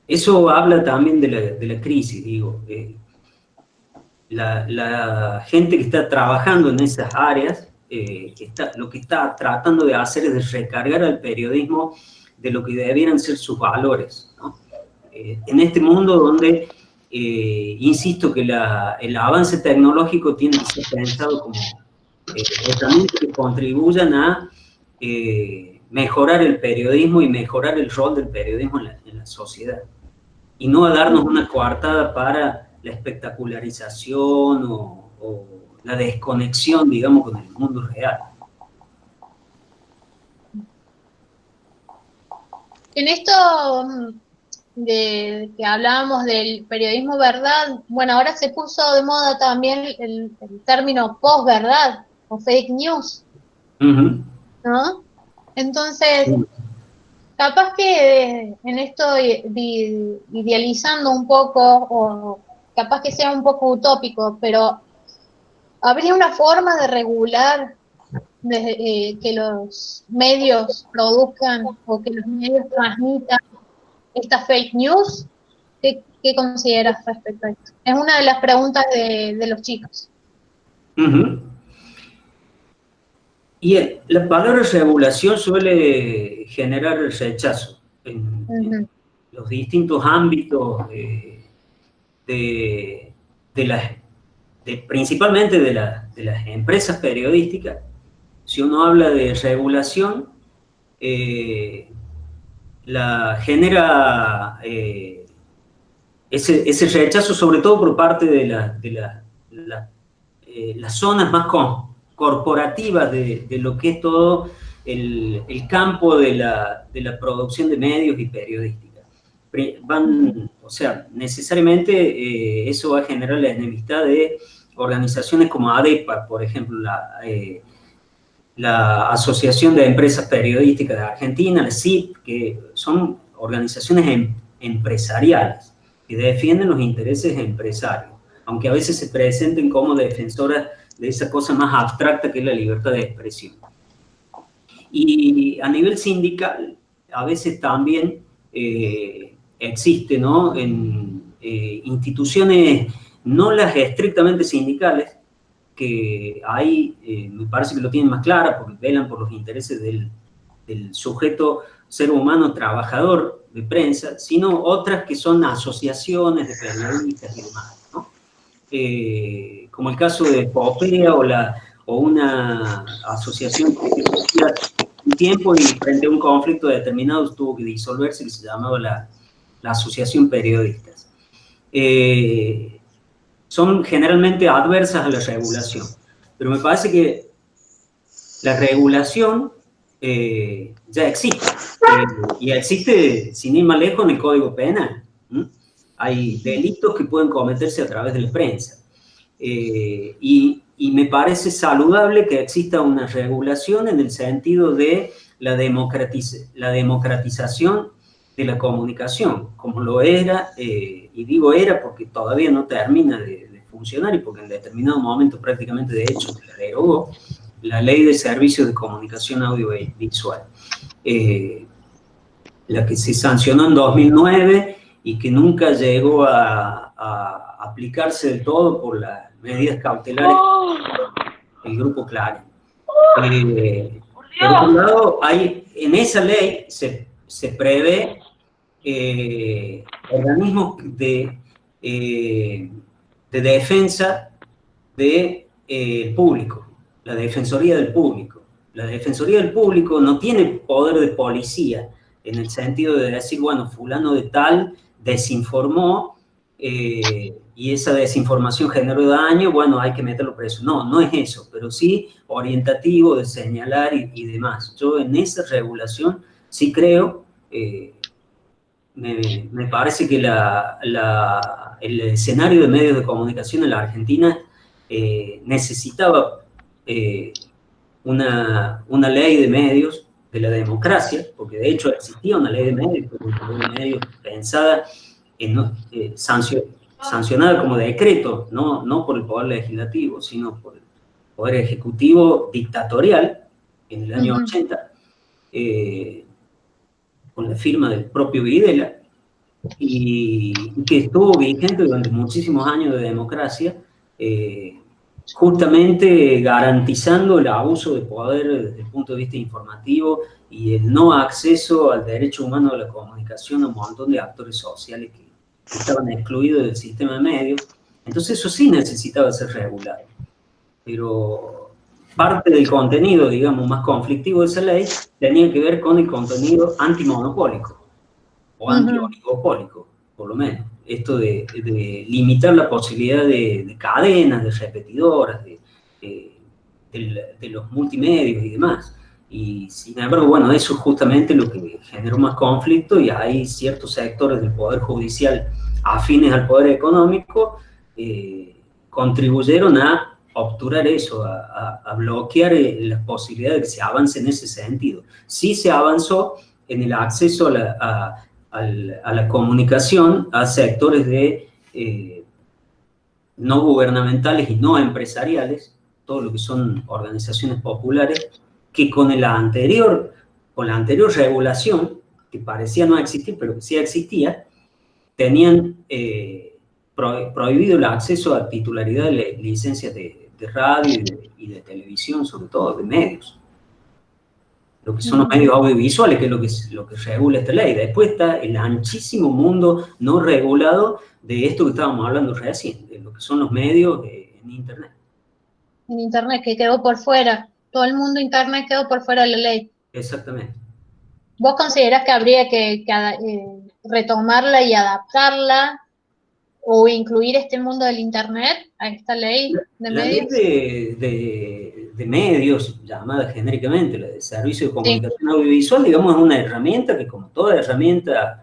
Eso habla también de la crisis, digo. La gente que está trabajando en esas áreas, lo que está tratando de hacer es de recargar al periodismo de lo que debieran ser sus valores, ¿no? En este mundo donde, insisto, que el avance tecnológico tiene que ser pensado como herramientas que contribuyan a mejorar el periodismo y mejorar el rol del periodismo en la sociedad, y no a darnos una coartada para la espectacularización o la desconexión, digamos, con el mundo real. En esto de que hablábamos del periodismo verdad, bueno, ahora se puso de moda también el término posverdad o fake news, ¿no? Entonces, capaz que en esto idealizando un poco, o capaz que sea un poco utópico, pero ¿habría una forma de regular que los medios produzcan o que los medios transmitan estas fake news? ¿Qué consideras respecto a esto? Es una de las preguntas de los chicos. Y la palabra regulación suele generar rechazo en los distintos ámbitos principalmente de las empresas periodísticas. Si uno habla de regulación, genera ese rechazo, sobre todo por parte de las zonas más corporativas de lo que es todo el campo de la producción de medios y periodística. O sea, necesariamente eso va a generar la enemistad de organizaciones como ADEPA, por ejemplo, la Asociación de Empresas Periodísticas de Argentina, la CIP, que son organizaciones empresariales que defienden los intereses empresarios, aunque a veces se presenten como defensoras de esa cosa más abstracta que es la libertad de expresión. Y a nivel sindical, a veces también existe, ¿no? En instituciones, no las estrictamente sindicales, que ahí me parece que lo tienen más clara porque velan por los intereses del sujeto ser humano trabajador de prensa, sino otras que son asociaciones de periodistas y demás, ¿no? Como el caso de Popea o una asociación que existía un tiempo y frente a un conflicto determinado tuvo que disolverse, que se llamaba la Asociación Periodistas. Son generalmente adversas a la regulación, pero me parece que la regulación ya existe, y existe, sin ir más lejos, en el Código Penal. Hay delitos que pueden cometerse a través de la prensa, y me parece saludable que exista una regulación en el sentido de la democratización de la comunicación, como lo era, y digo era porque todavía no termina de funcionar y porque en determinado momento prácticamente de hecho se derogó la Ley de Servicios de Comunicación Audiovisual, la que se sancionó en 2009 y que nunca llegó a aplicarse del todo por las medidas cautelares del Grupo Clarín. Por un lado, en esa ley se prevé organismos de defensa del público, la Defensoría del Público. La Defensoría del Público no tiene poder de policía en el sentido de decir, bueno, fulano de tal desinformó y esa desinformación generó daño, bueno, hay que meterlo preso. No, no es eso, pero sí orientativo de señalar y demás. Yo en esa regulación sí creo, me parece que el escenario de medios de comunicación en la Argentina necesitaba una ley de medios de la democracia, porque de hecho existía una ley de medios pensada, sancionada como decreto, no por el Poder Legislativo, sino por el Poder Ejecutivo dictatorial en el año 80, con la firma del propio Videla, y que estuvo vigente durante muchísimos años de democracia, justamente garantizando el abuso de poder desde el punto de vista informativo y el no acceso al derecho humano a la comunicación a un montón de actores sociales que estaban excluidos del sistema de medios. Entonces eso sí necesitaba ser regulado. Pero parte del contenido, digamos, más conflictivo de esa ley tenía que ver con el contenido antimonopólico o antioligopólico, por lo menos. Esto de limitar la posibilidad de cadenas, de repetidoras, de los multimedios y demás. Y sin embargo, bueno, eso es justamente lo que generó más conflicto, y hay ciertos sectores del Poder Judicial afines al Poder Económico contribuyeron a obturar eso, a bloquear las posibilidades de que se avance en ese sentido. Sí se avanzó en el acceso a la comunicación a sectores no gubernamentales y no empresariales, todo lo que son organizaciones populares, que con la anterior regulación, que parecía no existir, pero que sí existía, tenían prohibido el acceso a titularidad de licencias de radio y de televisión, sobre todo de medios. Lo que son los medios audiovisuales, que es lo que regula esta ley. Después está el anchísimo mundo no regulado de esto que estábamos hablando recién, de lo que son los medios en Internet. En Internet, que quedó por fuera. Todo el mundo Internet quedó por fuera de la ley. Exactamente. ¿Vos considerás que habría que retomarla y adaptarla o incluir este mundo del Internet a esta ley de medios? La ley de medios, llamada genéricamente la de Servicio de Comunicación Audiovisual, digamos, es una herramienta que, como toda herramienta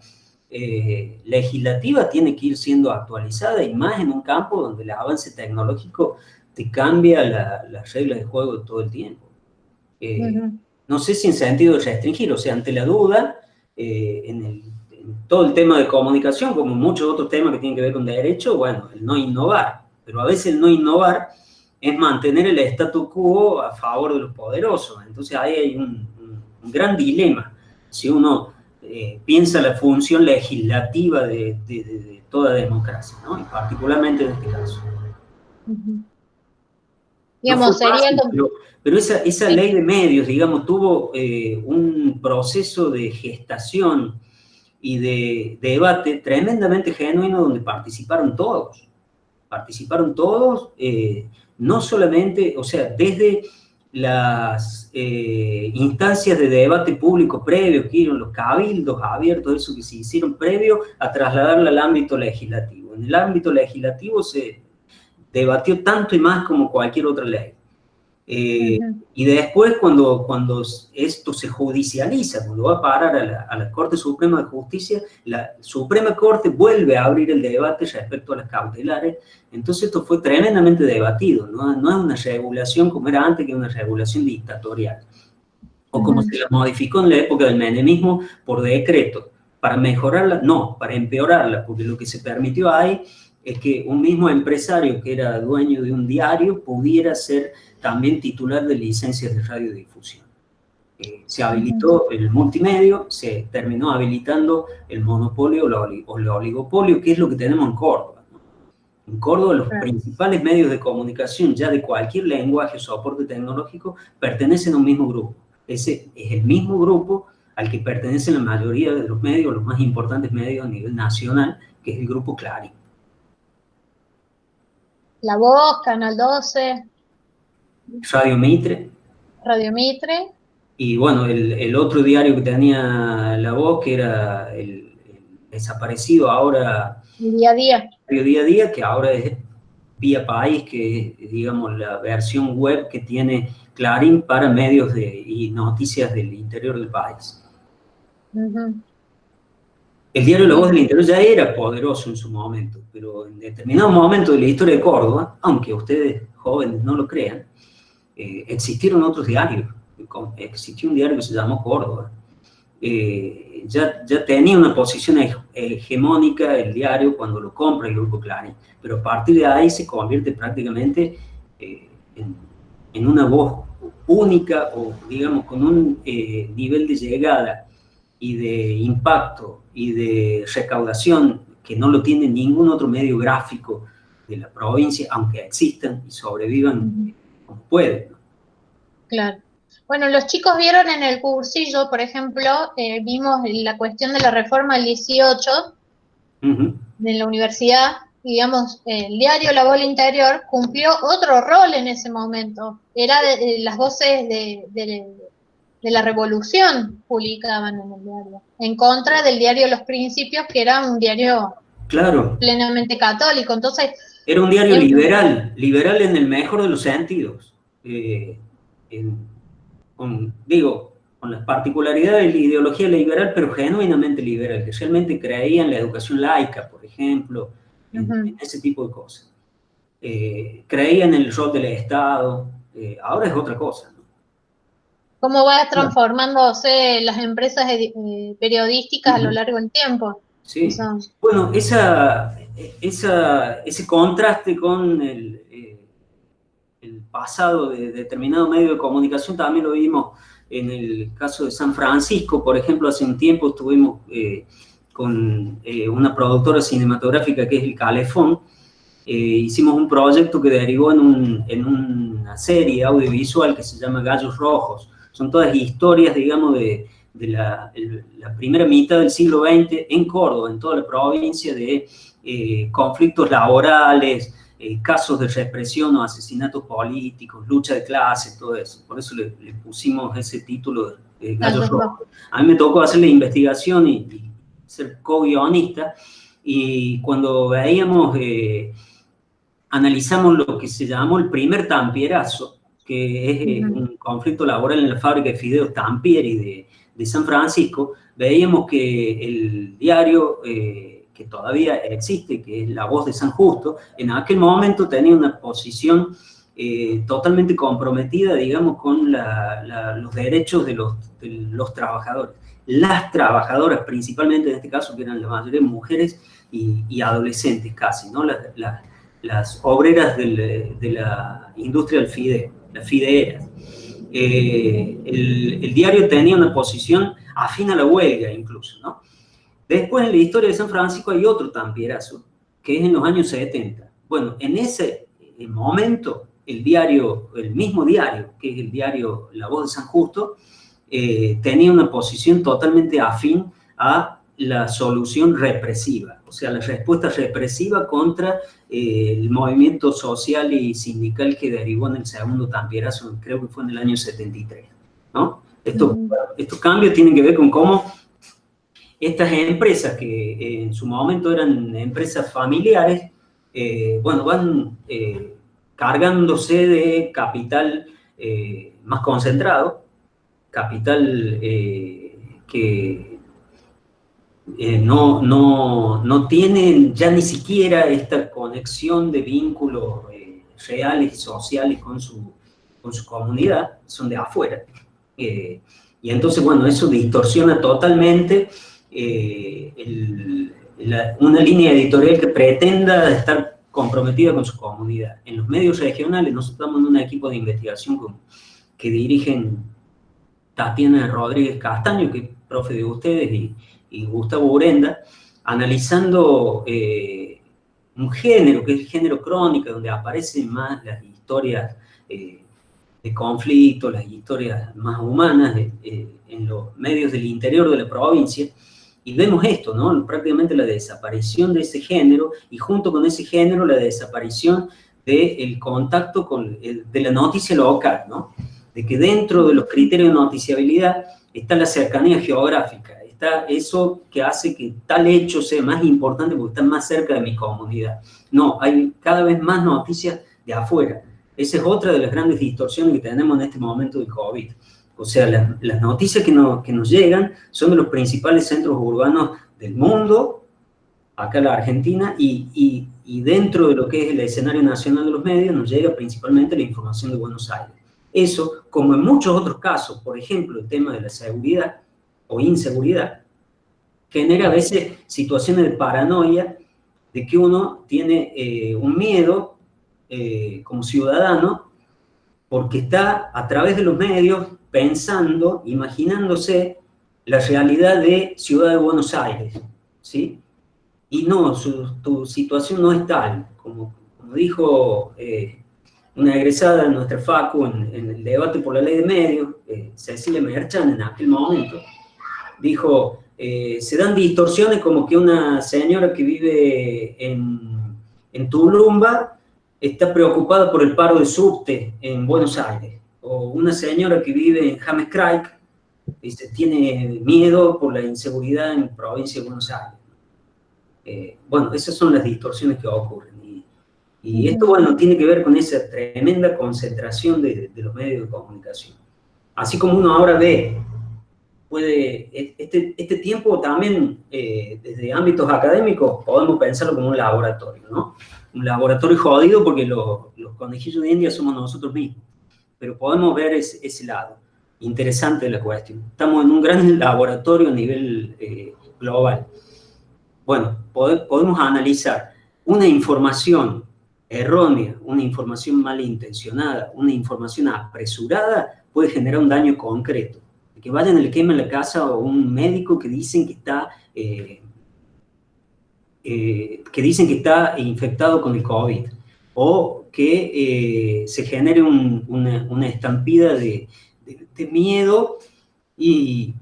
legislativa, tiene que ir siendo actualizada, y más en un campo donde el avance tecnológico te cambia las reglas de juego todo el tiempo. No sé si en sentido de restringir, o sea, ante la duda, en todo el tema de comunicación, como muchos otros temas que tienen que ver con derecho, bueno, el no innovar. Pero a veces el no innovar es mantener el statu quo a favor de los poderosos. Entonces ahí hay un gran dilema. Si uno piensa la función legislativa de toda democracia, ¿no? Y particularmente en este caso. Digamos, No fue sería fácil, como... pero esa ley de medios, digamos, tuvo un proceso de gestación y de debate tremendamente genuino donde participaron todos. Participaron todos, no solamente, o sea, desde las instancias de debate público previo, que eran los cabildos abiertos, eso que se hicieron previo a trasladarla al ámbito legislativo. En el ámbito legislativo se debatió tanto y más como cualquier otra ley. Y después, cuando esto se judicializa, cuando va a parar a la Corte Suprema de Justicia, la Suprema Corte vuelve a abrir el debate respecto a las cautelares. Entonces esto fue tremendamente debatido, no es una regulación como era antes, que era una regulación dictatorial, o como se la modificó en la época del menemismo por decreto, para mejorarla, no, para empeorarla, porque lo que se permitió ahí es que un mismo empresario que era dueño de un diario pudiera ser también titular de licencias de radiodifusión. Se habilitó el multimedio, se terminó habilitando el monopolio o el oligopolio, que es lo que tenemos en Córdoba, ¿no? En Córdoba los principales medios de comunicación, ya de cualquier lenguaje o soporte tecnológico, pertenecen a un mismo grupo. Ese es el mismo grupo al que pertenecen la mayoría de los medios, los más importantes medios a nivel nacional, que es el grupo Clarín. La Voz, Canal 12, Radio Mitre. Radio Mitre. Y bueno, el otro diario que tenía La Voz, que era el desaparecido ahora, Día a Día. Día a Día, que ahora es Vía País, que es, digamos, la versión web que tiene Clarín para medios y noticias del interior del país. El diario La Voz del Interior ya era poderoso en su momento, pero en determinado momento de la historia de Córdoba, aunque ustedes jóvenes no lo crean, existieron otros diarios. Existió un diario que se llamó Córdoba. Ya tenía una posición hegemónica el diario cuando lo compra el grupo Clarín, pero a partir de ahí se convierte prácticamente en una voz única, o digamos con un nivel de llegada y de impacto y de recaudación que no lo tiene ningún otro medio gráfico de la provincia, aunque existan y sobrevivan como pueden, ¿no? Claro. Bueno, los chicos vieron en el cursillo, por ejemplo, vimos la cuestión de la reforma del 18 de la universidad, y digamos, el diario La Voz del Interior cumplió otro rol en ese momento. Era de las voces de la revolución publicaban en el diario, en contra del diario Los Principios, que era un diario plenamente católico. Entonces, era un diario liberal en el mejor de los sentidos. Con las particularidades de la ideología liberal, pero genuinamente liberal, que realmente creía en la educación laica, por ejemplo, en ese tipo de cosas. Creía en el rol del Estado, ahora es otra cosa, ¿no? ¿Cómo va transformándose las empresas periodísticas a lo largo del tiempo? Sí. Bueno, ese contraste con el pasado de determinado medio de comunicación también lo vimos en el caso de San Francisco. Por ejemplo, hace un tiempo estuvimos con una productora cinematográfica que es el Calefón. Hicimos un proyecto que derivó en una serie audiovisual que se llama Gallos Rojos. Son todas historias, digamos, de la primera mitad del siglo XX en Córdoba, en toda la provincia, de conflictos laborales, casos de represión o asesinatos políticos, lucha de clases, todo eso. Por eso le pusimos ese título de Gallos Rojos. A mí me tocó hacer la investigación y ser co-guionista, y cuando veíamos, analizamos lo que se llamó el primer Tampierazo, que es un conflicto laboral en la fábrica de fideos Tampieri de San Francisco. Veíamos que el diario que todavía existe, que es La Voz de San Justo, en aquel momento tenía una posición totalmente comprometida, digamos, con los derechos de los trabajadores. Las trabajadoras, principalmente en este caso, que eran la mayoría mujeres y adolescentes casi, ¿no? Las obreras de la industria del fideo, las fideeras. El diario tenía una posición afín a la huelga incluso, ¿no? Después en la historia de San Francisco hay otro tampierazo, que es en los años 70. Bueno, en ese momento, el mismo diario, que es el diario La Voz de San Justo, tenía una posición totalmente afín a la solución represiva, o sea, la respuesta represiva contra el movimiento social y sindical que derivó en el segundo tampierazo, creo que fue en el año 73, ¿no? Estos cambios tienen que ver con cómo estas empresas, que en su momento eran empresas familiares, bueno, van cargándose de capital más concentrado, capital que no tienen ya ni siquiera esta conexión de vínculos reales y sociales con su comunidad, son de afuera. Y entonces, bueno, eso distorsiona totalmente una línea editorial que pretenda estar comprometida con su comunidad. En los medios regionales, nosotros estamos en un equipo de investigación que dirigen Tatiana Rodríguez Castaño, que es profe de ustedes, y Gustavo Urenda, analizando un género, que es el género crónica, donde aparecen más las historias de conflicto, las historias más humanas en los medios del interior de la provincia, y vemos esto, ¿no? Prácticamente la desaparición de ese género, y junto con ese género la desaparición del contacto de la noticia local, ¿no? De que dentro de los criterios de noticiabilidad está la cercanía geográfica, está eso que hace que tal hecho sea más importante porque está más cerca de mi comunidad. No, hay cada vez más noticias de afuera. Esa es otra de las grandes distorsiones que tenemos en este momento del COVID. O sea, las noticias que nos llegan son de los principales centros urbanos del mundo, acá en la Argentina, y dentro de lo que es el escenario nacional de los medios nos llega principalmente la información de Buenos Aires. Eso, como en muchos otros casos, por ejemplo, el tema de la seguridad o inseguridad, genera a veces situaciones de paranoia, de que uno tiene un miedo como ciudadano, porque está a través de los medios pensando, imaginándose la realidad de Ciudad de Buenos Aires, ¿sí? Y no, tu situación no es tal, como dijo una egresada de nuestra facu en el debate por la ley de medios, Cecilia Merchan, en aquel momento, dijo, se dan distorsiones como que una señora que vive en Tulumba está preocupada por el paro de subte en Buenos Aires, o una señora que vive en James Craig tiene miedo por la inseguridad en la provincia de Buenos Aires. Bueno, esas son las distorsiones que ocurren. Y esto, bueno, tiene que ver con esa tremenda concentración de los medios de comunicación. Así como uno ahora ve, este tiempo también, desde ámbitos académicos, podemos pensarlo como un laboratorio, ¿no? Un laboratorio jodido porque los conejillos de India somos nosotros mismos. Pero podemos ver ese lado interesante de la cuestión. Estamos en un gran laboratorio a nivel global. Bueno, podemos analizar una información errónea, una información malintencionada, una información apresurada, puede generar un daño concreto. Que vayan y le quemen la casa a un médico que dicen que está infectado con el COVID, o que se genere una estampida de miedo y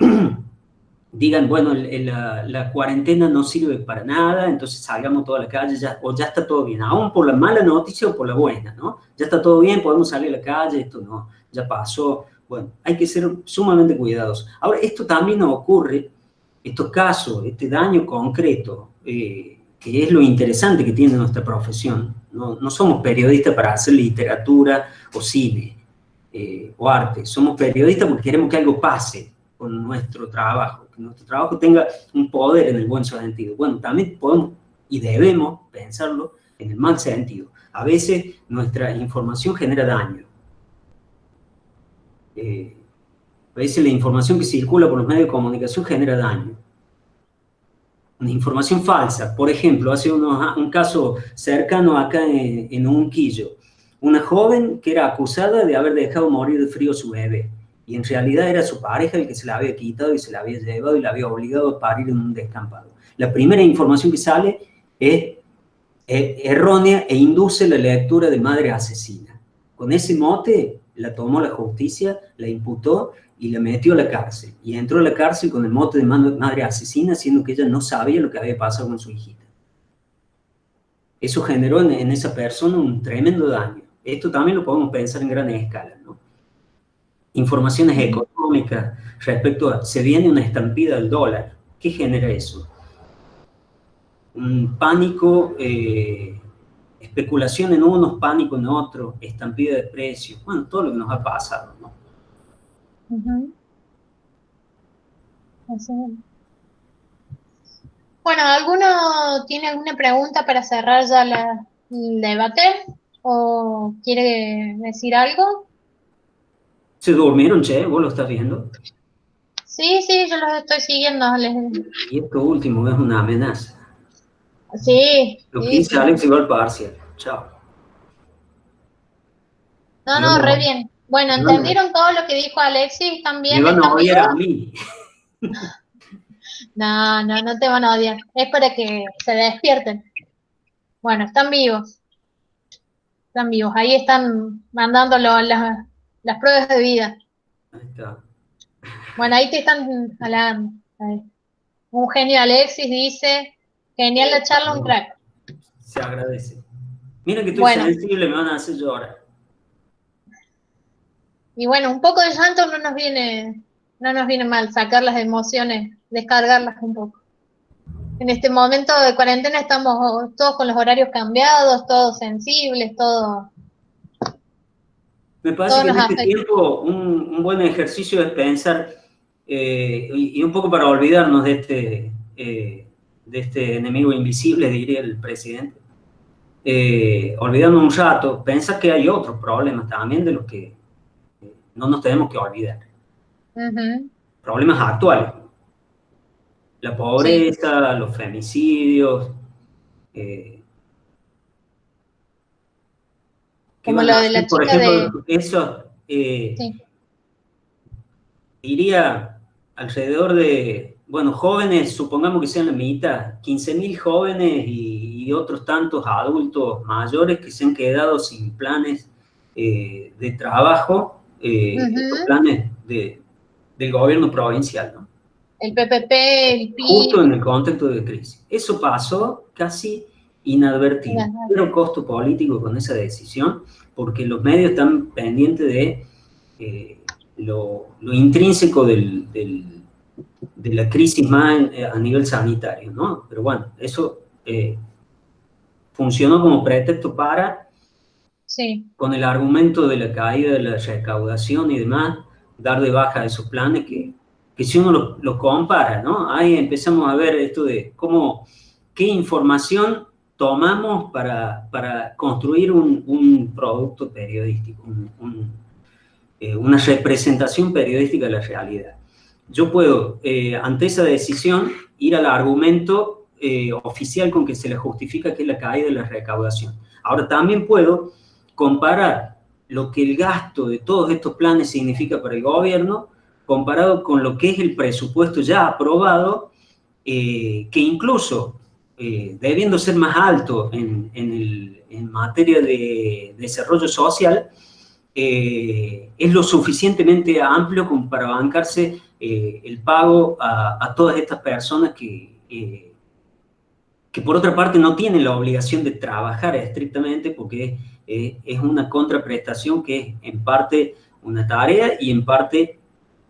digan, bueno, la cuarentena no sirve para nada, entonces salgamos toda la calle, o ya está todo bien, aún por la mala noticia o por la buena, ¿no? Ya está todo bien, podemos salir a la calle, esto no, ya pasó. Bueno, hay que ser sumamente cuidadosos. Ahora, esto también ocurre, estos casos, este daño concreto, que es lo interesante que tiene nuestra profesión. No somos periodistas para hacer literatura o cine o arte, somos periodistas porque queremos que algo pase con nuestro trabajo, que nuestro trabajo tenga un poder en el buen sentido. Bueno, también podemos y debemos pensarlo en el mal sentido. A veces nuestra información genera daño. A veces la información que circula por los medios de comunicación genera daño. Una información falsa, por ejemplo, hace un caso cercano acá en Unquillo, una joven que era acusada de haber dejado morir de frío a su bebé. y en realidad era su pareja el que se la había quitado y se la había llevado y la había obligado a parir en un descampado. La primera información que sale es errónea e induce la lectura de madre asesina. Con ese mote la tomó la justicia, la imputó y la metió a la cárcel. Y entró a la cárcel con el mote de madre asesina, siendo que ella no sabía lo que había pasado con su hijita. Eso generó en esa persona un tremendo daño. Esto también lo podemos pensar en gran escala, ¿no? Informaciones económicas respecto a, se viene una estampida del dólar. ¿Qué genera eso? Un pánico, especulación en unos, pánico en otros, estampida de precios, bueno, todo lo que nos ha pasado, ¿no? Así es. Bueno, ¿alguno tiene alguna pregunta para cerrar ya el debate? ¿O quiere decir algo? ¿Se durmieron, che? ¿Vos lo estás viendo? Sí, yo los estoy siguiendo. Y esto último es una amenaza. Sí. Lo que Sí, dice Alex igual al parcial. Chao. No, re bien. Bueno, ¿entendieron todo lo que dijo Alexis también? Me van a odiar a mí. No te van a odiar. Es para que se despierten. Bueno, están vivos. Están vivos. Ahí están mandándolo las pruebas de vida. Ahí está. Bueno, ahí te están halagando. Un genio Alexis dice, genial la charla, un crack. Se agradece. Mira que estoy sensible, me van a hacer llorar. Y bueno, un poco de llanto no nos viene mal, sacar las emociones, descargarlas un poco. En este momento de cuarentena estamos todos con los horarios cambiados, todos sensibles, todo. Me parece que en este tiempo un buen ejercicio es pensar, y un poco para olvidarnos de este enemigo invisible, diría el presidente, olvidarnos un rato, pensar que hay otros problemas también de los que no nos tenemos que olvidar. Problemas actuales. La pobreza, los femicidios. Como lo de la chica, por ejemplo, eso iría alrededor de, bueno, jóvenes, supongamos que sean la mitad, 15.000 jóvenes y otros tantos adultos mayores que se han quedado sin planes de trabajo, estos planes del gobierno provincial, ¿no? El PPP, el PIB. Justo en el contexto de crisis. Eso pasó casi inadvertido. Pero costo político con esa decisión, porque los medios están pendientes de lo intrínseco de la crisis más a nivel sanitario, ¿no? Pero bueno, eso funcionó como pretexto para, con el argumento de la caída de la recaudación y demás, dar de baja esos planes que si uno lo compara, ¿no? Ahí empezamos a ver esto de qué información tomamos para construir un producto periodístico, una representación periodística de la realidad. Yo puedo, ante esa decisión, ir al argumento oficial con que se le justifica que es la caída de la recaudación. Ahora, también puedo comparar lo que el gasto de todos estos planes significa para el gobierno, comparado con lo que es el presupuesto ya aprobado, que incluso, debiendo ser más alto en materia de desarrollo social, es lo suficientemente amplio como para bancarse el pago a todas estas personas que por otra parte no tienen la obligación de trabajar estrictamente, porque es una contraprestación que es en parte una tarea y en parte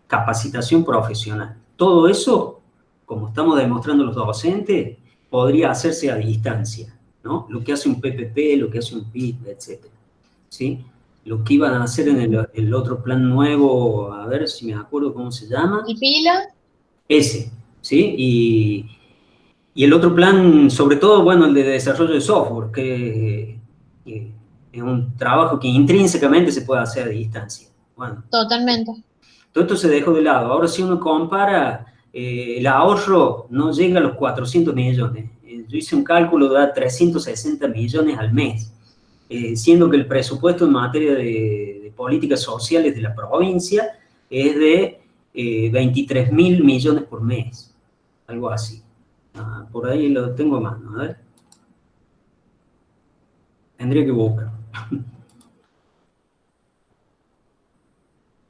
capacitación profesional. Todo eso, como estamos demostrando los docentes, podría hacerse a distancia, ¿no? Lo que hace un PPP, lo que hace un PIB, etc. ¿Sí? Lo que iban a hacer en el otro plan nuevo, a ver si me acuerdo cómo se llama. ¿Y pila? Ese, ¿sí? Y el otro plan, sobre todo, bueno, el de desarrollo de software, que es un trabajo que intrínsecamente se puede hacer a distancia. Bueno, totalmente. Todo esto se dejó de lado. Ahora, si uno compara, el ahorro no llega a los 400 millones. Yo hice un cálculo, da 360 millones al mes, siendo que el presupuesto en materia de políticas sociales de la provincia es de 23.000 millones por mes, algo así. Por ahí lo tengo a mano, a ver. Tendría que buscar.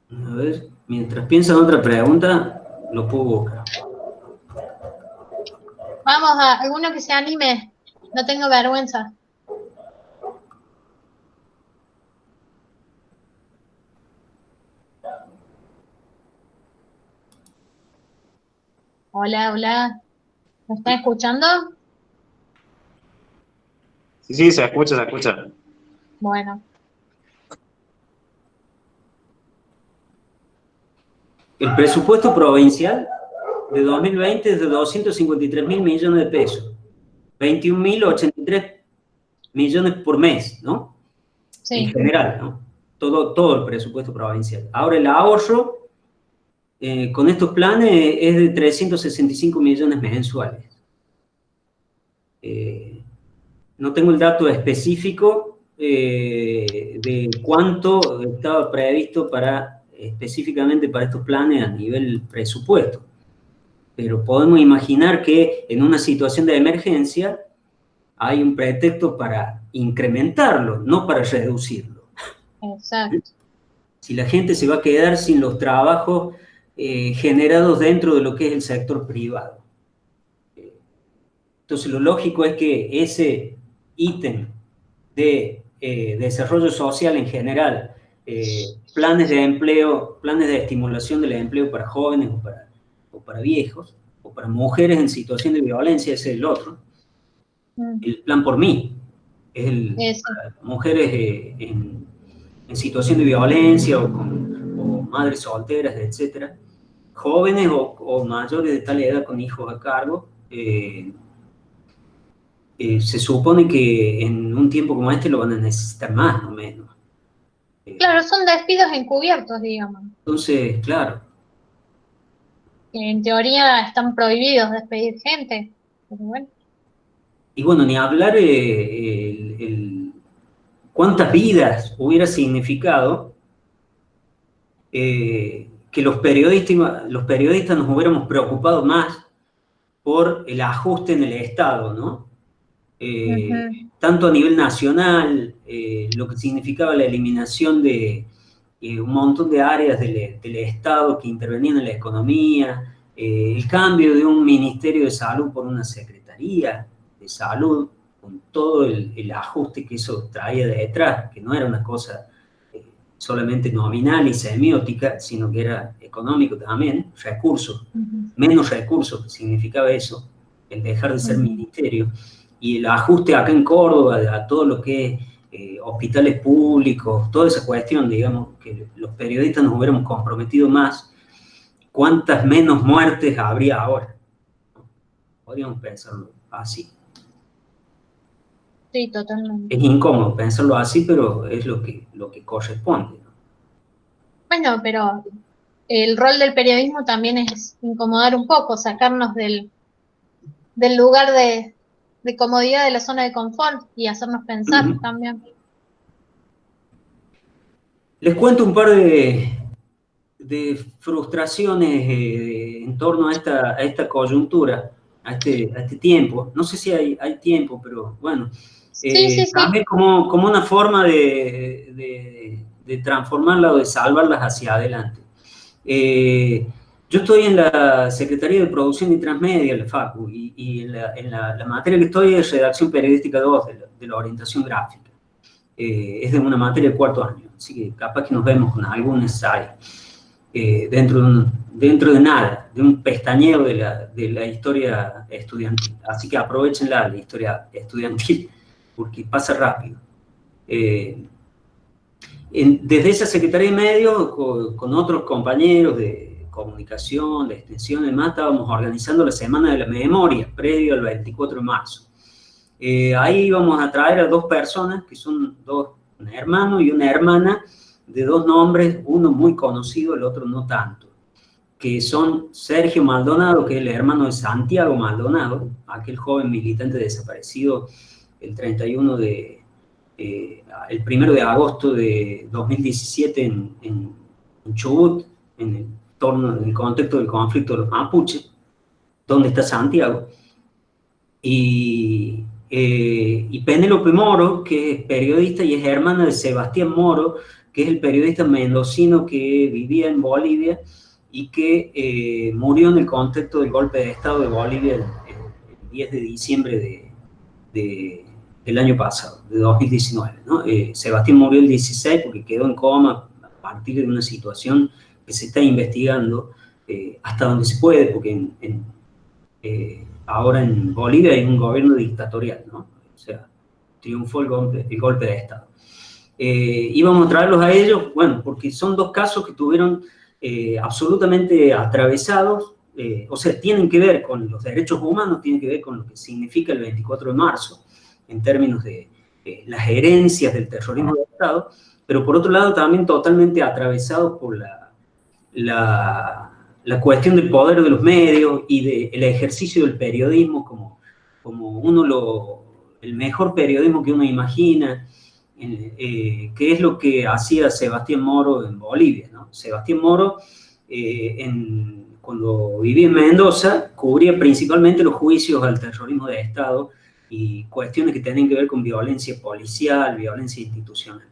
A ver, mientras piensan otra pregunta, lo puedo buscar. Vamos a alguno que se anime. No tengo vergüenza. Hola, hola. ¿Me están escuchando? Sí, se escucha, se escucha. Bueno. El presupuesto provincial de 2020 es de 253.000 millones de pesos. 21.083 millones por mes, ¿no? Sí. En general, ¿no? Todo el presupuesto provincial. Ahora el ahorro con estos planes es de 365 millones mensuales. No tengo el dato específico de cuánto estaba previsto específicamente para estos planes a nivel presupuesto. Pero podemos imaginar que en una situación de emergencia hay un pretexto para incrementarlo, no para reducirlo. Exacto. Si la gente se va a quedar sin los trabajos generados dentro de lo que es el sector privado. Entonces lo lógico es que ese ítem de desarrollo social en general, planes de empleo, planes de estimulación del empleo para jóvenes o para viejos, o para mujeres en situación de violencia, ese es el otro. El plan por mí es para mujeres en situación de violencia o madres solteras, etc. Jóvenes o mayores de tal edad con hijos a cargo. Se supone que en un tiempo como este lo van a necesitar más o menos. Claro, son despidos encubiertos, digamos. Entonces, claro. En teoría están prohibidos despedir gente, pero bueno. Y bueno, ni hablar cuántas vidas hubiera significado que los periodistas nos hubiéramos preocupado más por el ajuste en el Estado, ¿no? Tanto a nivel nacional, lo que significaba la eliminación de un montón de áreas del Estado que intervenían en la economía, el cambio de un Ministerio de Salud por una Secretaría de Salud, con todo el ajuste que eso traía detrás, que no era una cosa solamente nominal y semiótica, sino que era económico también, recursos, menos recursos, que significaba eso, el dejar de ser ministerio. Y el ajuste acá en Córdoba a todo lo que es hospitales públicos, toda esa cuestión, digamos, que los periodistas nos hubiéramos comprometido más, ¿cuántas menos muertes habría ahora? Podríamos pensarlo así. Sí, totalmente. Es incómodo pensarlo así, pero es lo que corresponde, ¿no? Bueno, pero el rol del periodismo también es incomodar un poco, sacarnos del lugar de comodidad, de la zona de confort y hacernos pensar también. Les cuento un par de frustraciones en torno a esta coyuntura, a este tiempo. No sé si hay tiempo, pero bueno. Sí. También como una forma de transformarla o de salvarlas hacia adelante. Yo estoy en la Secretaría de Producción y Transmedia, la FACU, y en la materia que estoy es Redacción Periodística 2 de la orientación gráfica. Es de una materia de cuarto año, así que capaz que nos vemos con algunos ahí. Dentro de nada, de un pestañeo de la historia estudiantil. Así que aprovechenla, la historia estudiantil, porque pasa rápido. Desde esa Secretaría de Medios, con otros compañeros de comunicación, de extensión y demás, estábamos organizando la Semana de la Memoria, previo al 24 de marzo. Ahí íbamos a traer a dos personas, que son un hermano y una hermana, de dos nombres, uno muy conocido, el otro no tanto, que son Sergio Maldonado, que es el hermano de Santiago Maldonado, aquel joven militante desaparecido el 1 de agosto de 2017 en Chubut, en el contexto del conflicto de los mapuches, donde está Santiago. Y Penélope Moro, que es periodista y es hermana de Sebastián Moro, que es el periodista mendocino que vivía en Bolivia y que murió en el contexto del golpe de Estado de Bolivia el 10 de diciembre del año pasado, de 2019, ¿no? Sebastián murió el 16 porque quedó en coma a partir de una situación que se está investigando hasta donde se puede, porque ahora en Bolivia hay un gobierno dictatorial, ¿no? O sea, triunfó el golpe de Estado. Íbamos a traerlos a ellos, bueno, porque son dos casos que tuvieron absolutamente atravesados, o sea, tienen que ver con los derechos humanos, tienen que ver con lo que significa el 24 de marzo, en términos de las herencias del terrorismo de Estado, pero por otro lado también totalmente atravesados por la cuestión del poder de los medios y del ejercicio del periodismo como el mejor periodismo que uno imagina, que es lo que hacía Sebastián Moro en Bolivia, ¿no? Sebastián Moro, cuando vivía en Mendoza, cubría principalmente los juicios al terrorismo de Estado y cuestiones que tenían que ver con violencia policial, violencia institucional.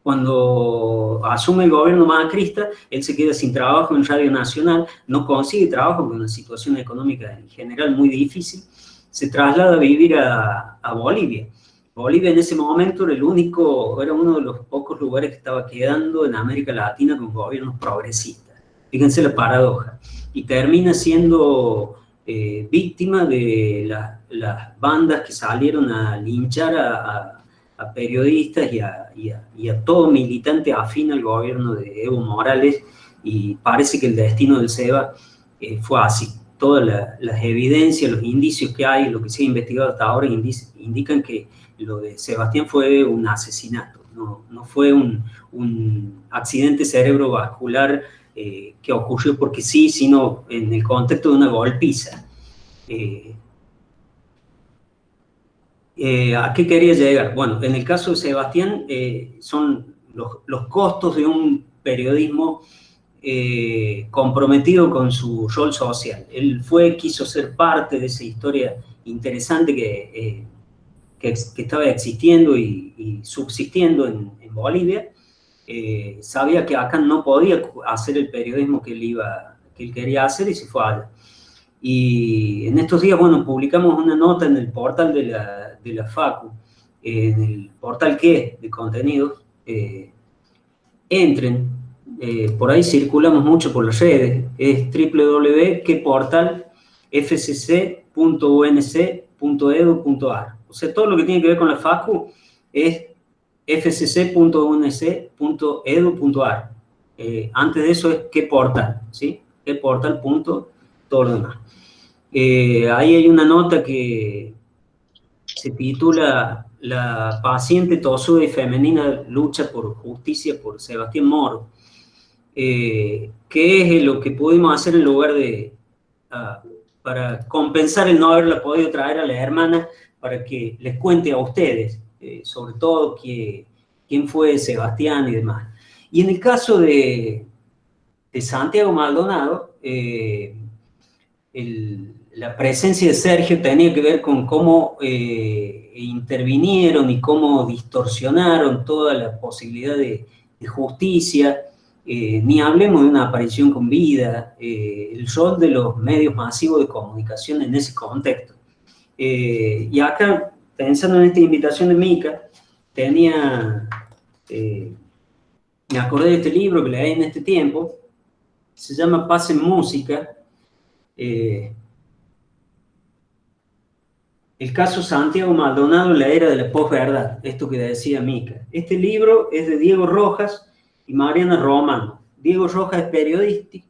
Cuando asume el gobierno macrista, él se queda sin trabajo en Radio Nacional, no consigue trabajo con una situación económica en general muy difícil, se traslada a vivir a Bolivia. Bolivia en ese momento era uno de los pocos lugares que estaba quedando en América Latina con gobiernos progresistas. Fíjense la paradoja. Y termina siendo víctima de las bandas que salieron a linchar a periodistas y a todo militante afín al gobierno de Evo Morales, y parece que el destino del SEBA fue así. Todas las evidencias, los indicios que hay, lo que se ha investigado hasta ahora, indican que lo de Sebastián fue un asesinato, no fue un accidente cerebrovascular que ocurrió porque sí, sino en el contexto de una golpiza. ¿A qué quería llegar? Bueno, en el caso de Sebastián, son los costos de un periodismo comprometido con su rol social. Él quiso ser parte de esa historia interesante que estaba existiendo y subsistiendo en Bolivia. Sabía que acá no podía hacer el periodismo que él quería hacer y se fue allá. Y en estos días, bueno, publicamos una nota en el portal de la Facu, en el portal de contenidos. Entren, por ahí circulamos mucho por las redes, es www.portalfcc.unc.edu.ar. O sea, todo lo que tiene que ver con la Facu es fcc.unc.edu.ar. Antes de eso es qué portal, ¿sí? Qué portal, punto, todo lo demás. Ahí hay una nota que se titula La paciente tosuda y femenina lucha por justicia por Sebastián Moro. ¿Qué es lo que pudimos hacer en lugar de para compensar el no haberla podido traer a la hermana, para que les cuente a ustedes, sobre todo quién fue Sebastián y demás? Y en el caso de Santiago Maldonado, la presencia de Sergio tenía que ver con cómo intervinieron y cómo distorsionaron toda la posibilidad de justicia. Ni hablemos de una aparición con vida, el rol de los medios masivos de comunicación en ese contexto. Y acá, pensando en esta invitación de Mica, me acordé de este libro que leí en este tiempo, se llama Paz en Música. El caso Santiago Maldonado en la era de la posverdad, esto que decía Mica. Este libro es de Diego Rojas y Mariana Romano. Diego Rojas es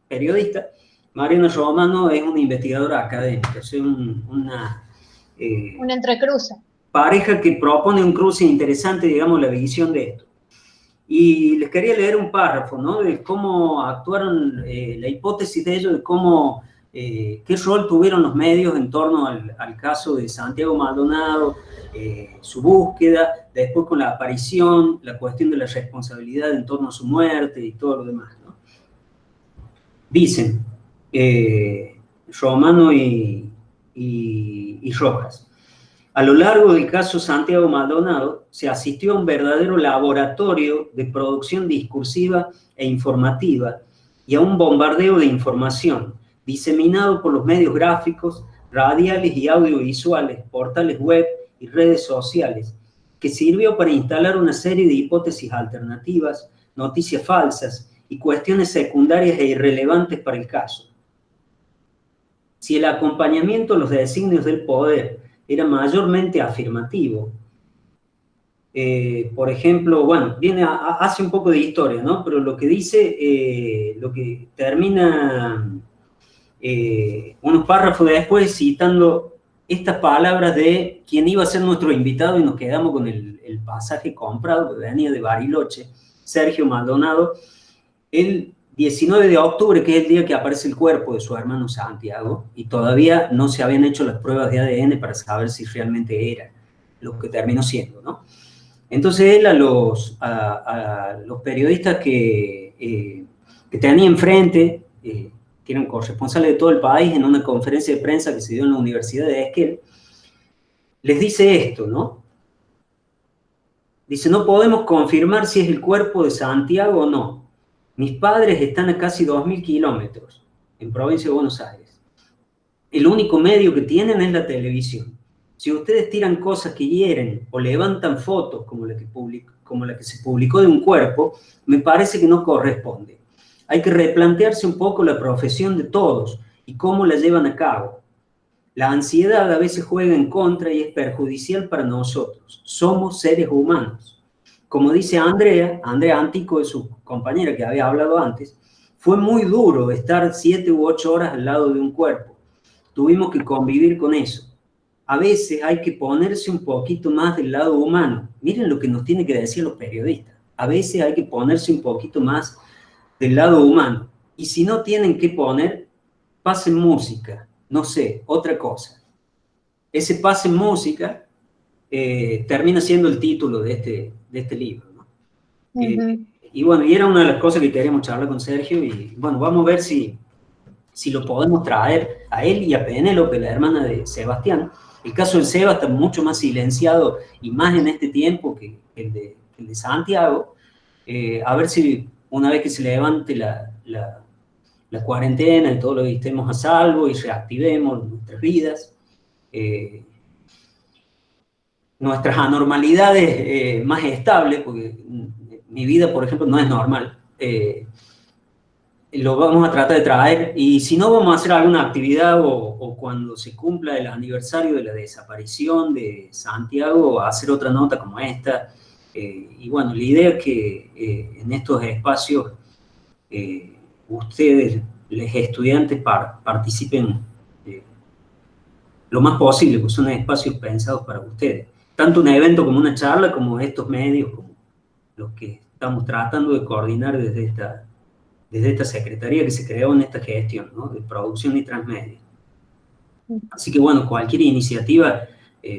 periodista, Mariana Romano es una investigadora académica, es una entrecruce. Pareja que propone un cruce interesante, digamos, la visión de esto. Y les quería leer un párrafo, ¿no?, de cómo actuaron, la hipótesis de ellos, de cómo, qué rol tuvieron los medios en torno al caso de Santiago Maldonado, su búsqueda, después con la aparición, la cuestión de la responsabilidad en torno a su muerte y todo lo demás, ¿no? Dicen Romano y Rojas. A lo largo del caso Santiago Maldonado se asistió a un verdadero laboratorio de producción discursiva e informativa y a un bombardeo de información diseminado por los medios gráficos, radiales y audiovisuales, portales web y redes sociales, que sirvió para instalar una serie de hipótesis alternativas, noticias falsas y cuestiones secundarias e irrelevantes para el caso. Si el acompañamiento a los designios del poder era mayormente afirmativo, por ejemplo, bueno, hace un poco de historia, ¿no? Pero lo que dice, lo que termina unos párrafos después citando estas palabras de quien iba a ser nuestro invitado, y nos quedamos con el pasaje comprado, que venía de Bariloche, Sergio Maldonado, el 19 de octubre, que es el día que aparece el cuerpo de su hermano Santiago, y todavía no se habían hecho las pruebas de ADN para saber si realmente era lo que terminó siendo, ¿no? Entonces él a los periodistas que tenía enfrente, que eran corresponsales de todo el país, en una conferencia de prensa que se dio en la Universidad de Esquel, les dice esto, ¿no? Dice, no podemos confirmar si es el cuerpo de Santiago o no. Mis padres están a casi 2.000 kilómetros, en provincia de Buenos Aires. El único medio que tienen es la televisión. Si ustedes tiran cosas que hieren o levantan fotos como la que se publicó de un cuerpo, me parece que no corresponde. Hay que replantearse un poco la profesión de todos y cómo la llevan a cabo. La ansiedad a veces juega en contra y es perjudicial para nosotros. Somos seres humanos. Como dice Andrea Antico, de su compañera que había hablado antes, fue muy duro estar 7 u 8 horas al lado de un cuerpo. Tuvimos que convivir con eso. A veces hay que ponerse un poquito más del lado humano. Miren lo que nos tienen que decir los periodistas. A veces hay que ponerse un poquito más del lado humano. Y si no tienen que poner, pasen música. No sé, otra cosa. Ese pasen música termina siendo el título de este libro, ¿no? Y bueno, y era una de las cosas que queríamos charlar con Sergio, y bueno, vamos a ver si lo podemos traer a él y a Penélope, la hermana de Sebastián. El caso del Seba está mucho más silenciado y más en este tiempo que el de Santiago. A ver si una vez que se levante la cuarentena y todo lo que estemos a salvo y reactivemos nuestras vidas, nuestras anormalidades más estables, porque mi vida, por ejemplo, no es normal, lo vamos a tratar de traer, y si no, vamos a hacer alguna actividad o cuando se cumpla el aniversario de la desaparición de Santiago, hacer otra nota como esta. Y bueno, la idea es que en estos espacios ustedes, los estudiantes, participen lo más posible, pues son espacios pensados para ustedes. Tanto un evento como una charla, como estos medios, como los que estamos tratando de coordinar desde esta secretaría que se creó en esta gestión, ¿no? De producción y transmedia. Así que bueno, cualquier iniciativa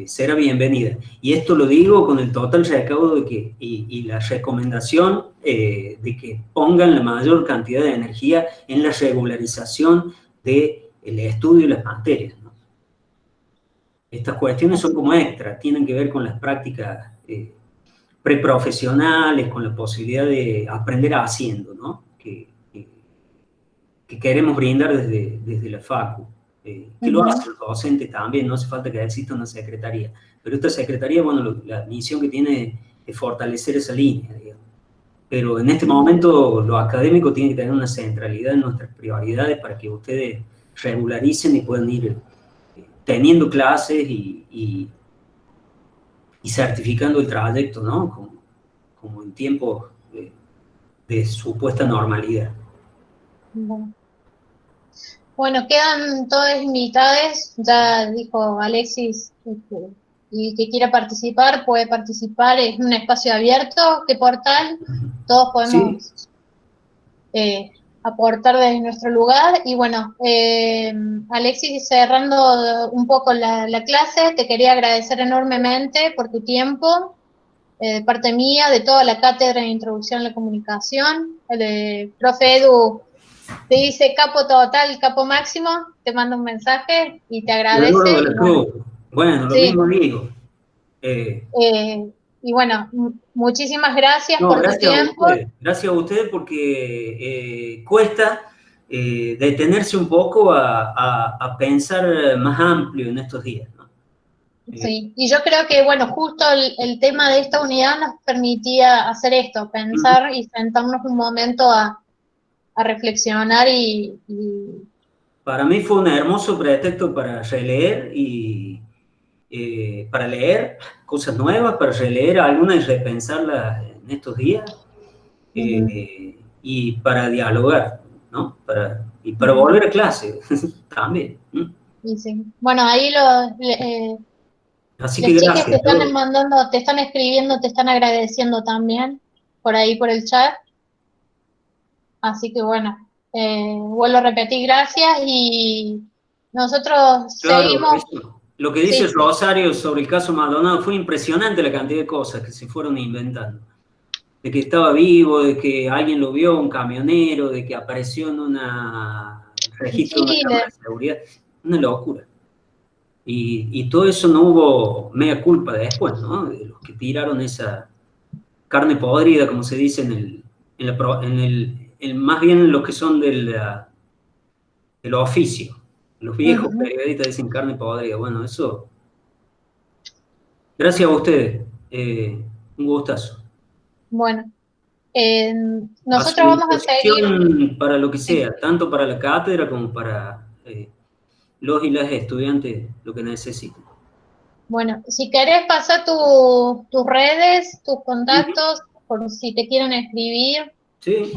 será bienvenida. Y esto lo digo con el total recaudo de que, y la recomendación de que pongan la mayor cantidad de energía en la regularización del estudio y las materias, ¿no? Estas cuestiones son como extra, tienen que ver con las prácticas preprofesionales, con la posibilidad de aprender haciendo, ¿no? Que queremos brindar desde la FACU. Que lo hacen los docentes también, no hace falta que exista una secretaría. Pero esta secretaría, bueno, la misión que tiene es fortalecer esa línea, digamos. Pero en este momento lo académico tiene que tener una centralidad en nuestras prioridades para que ustedes regularicen y puedan ir teniendo clases y certificando el trayecto, ¿no? Como en tiempos de supuesta normalidad. Bueno, quedan todas invitadas. Ya dijo Alexis, y que quiera participar, puede participar. Es un espacio abierto. ¿Qué portal? Todos podemos aportar desde nuestro lugar. Y bueno, Alexis, cerrando un poco la clase, te quería agradecer enormemente por tu tiempo, de parte mía, de toda la cátedra de Introducción a la Comunicación, el de profe Edu. Te dice capo total, capo máximo, te manda un mensaje y te agradece. De la Cruz. Bueno, lo sí. mismo digo. Y bueno, muchísimas gracias No, por tu gracias tiempo. Gracias a ustedes porque cuesta detenerse un poco a pensar más amplio en estos días, ¿no? Sí, y yo creo que, bueno, justo el tema de esta unidad nos permitía hacer esto, pensar y sentarnos un momento a reflexionar y Para mí fue un hermoso pretexto para releer y para leer cosas nuevas, para releer algunas y repensarlas en estos días y para dialogar, ¿no? Y para volver a clase también. y sí. Bueno, ahí Así las que chicas te gracias. están mandando, te están escribiendo, te están agradeciendo también por ahí por el chat. Así que bueno, vuelvo a repetir gracias y nosotros Claro, seguimos. eso. Lo que dice Sí. Rosario sobre el caso Maldonado fue impresionante la cantidad de cosas que se fueron inventando. De que estaba vivo, de que alguien lo vio, un camionero, de que apareció en un registro de Sí, una cámara de seguridad. Una locura. Y todo eso no hubo mea culpa después, ¿no? De los que tiraron esa carne podrida, como se dice más bien los que son del oficio. Los viejos periodistas dicen carne podrida. Bueno, eso. Gracias a ustedes. Un gustazo. bueno, A su nosotros vamos a seguir. disposición para lo que Sí. sea, tanto para la cátedra como para los y las estudiantes, lo que necesiten. Bueno, si querés pasar tus redes, tus contactos, por si te quieren escribir. Sí,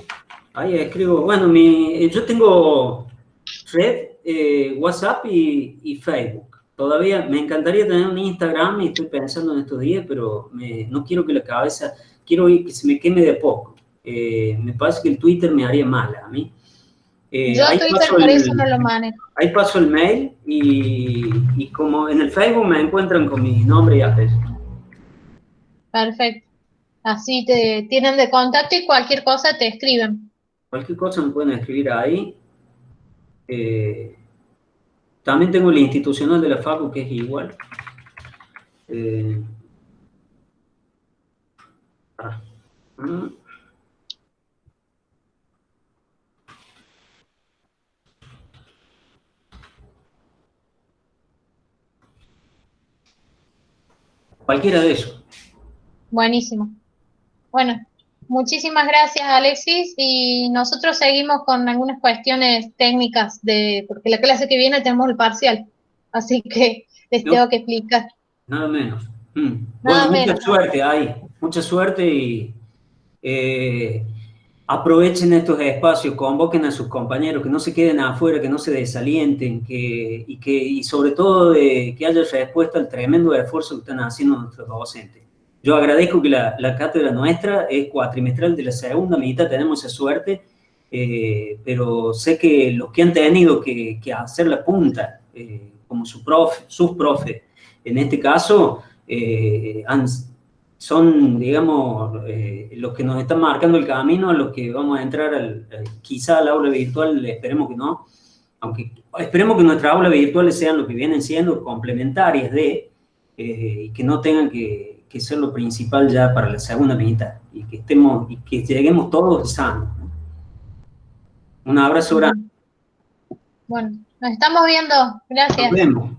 ahí escribo. Bueno, yo tengo red, WhatsApp y Facebook. Todavía me encantaría tener un Instagram y estoy pensando en estos días, pero no quiero que la cabeza, quiero que se me queme de a poco. Me parece que el Twitter me haría mal a mí. Yo Twitter por eso no lo manejo. Ahí paso el mail y como en el Facebook me encuentran con mi nombre y apellido. Perfecto. Así te tienen de contacto y cualquier cosa te escriben. Cualquier cosa me pueden escribir ahí. También tengo el institucional de la Facu, que es igual. Cualquiera de esos. Buenísimo. Bueno, muchísimas gracias, Alexis, y nosotros seguimos con algunas cuestiones técnicas porque la clase que viene tenemos el parcial, así que les tengo que explicar. Nada menos. Nada Bueno, menos. mucha suerte ahí, mucha suerte y aprovechen estos espacios, convoquen a sus compañeros, que no se queden afuera, que no se desalienten, y sobre todo que haya respuesta al tremendo esfuerzo que están haciendo nuestros docentes. Yo agradezco que la cátedra nuestra es cuatrimestral de la segunda mitad, tenemos esa suerte, pero sé que los que han tenido que hacer la punta, como sus profes, en este caso, son, digamos, los que nos están marcando el camino a los que vamos a entrar quizá al aula virtual, esperemos que no, aunque esperemos que nuestras aulas virtuales sean lo que vienen siendo, complementarias y que no tengan que ser lo principal ya para la segunda mitad, y que lleguemos todos sanos. Un abrazo grande. Bueno, nos estamos viendo. Gracias. Nos vemos.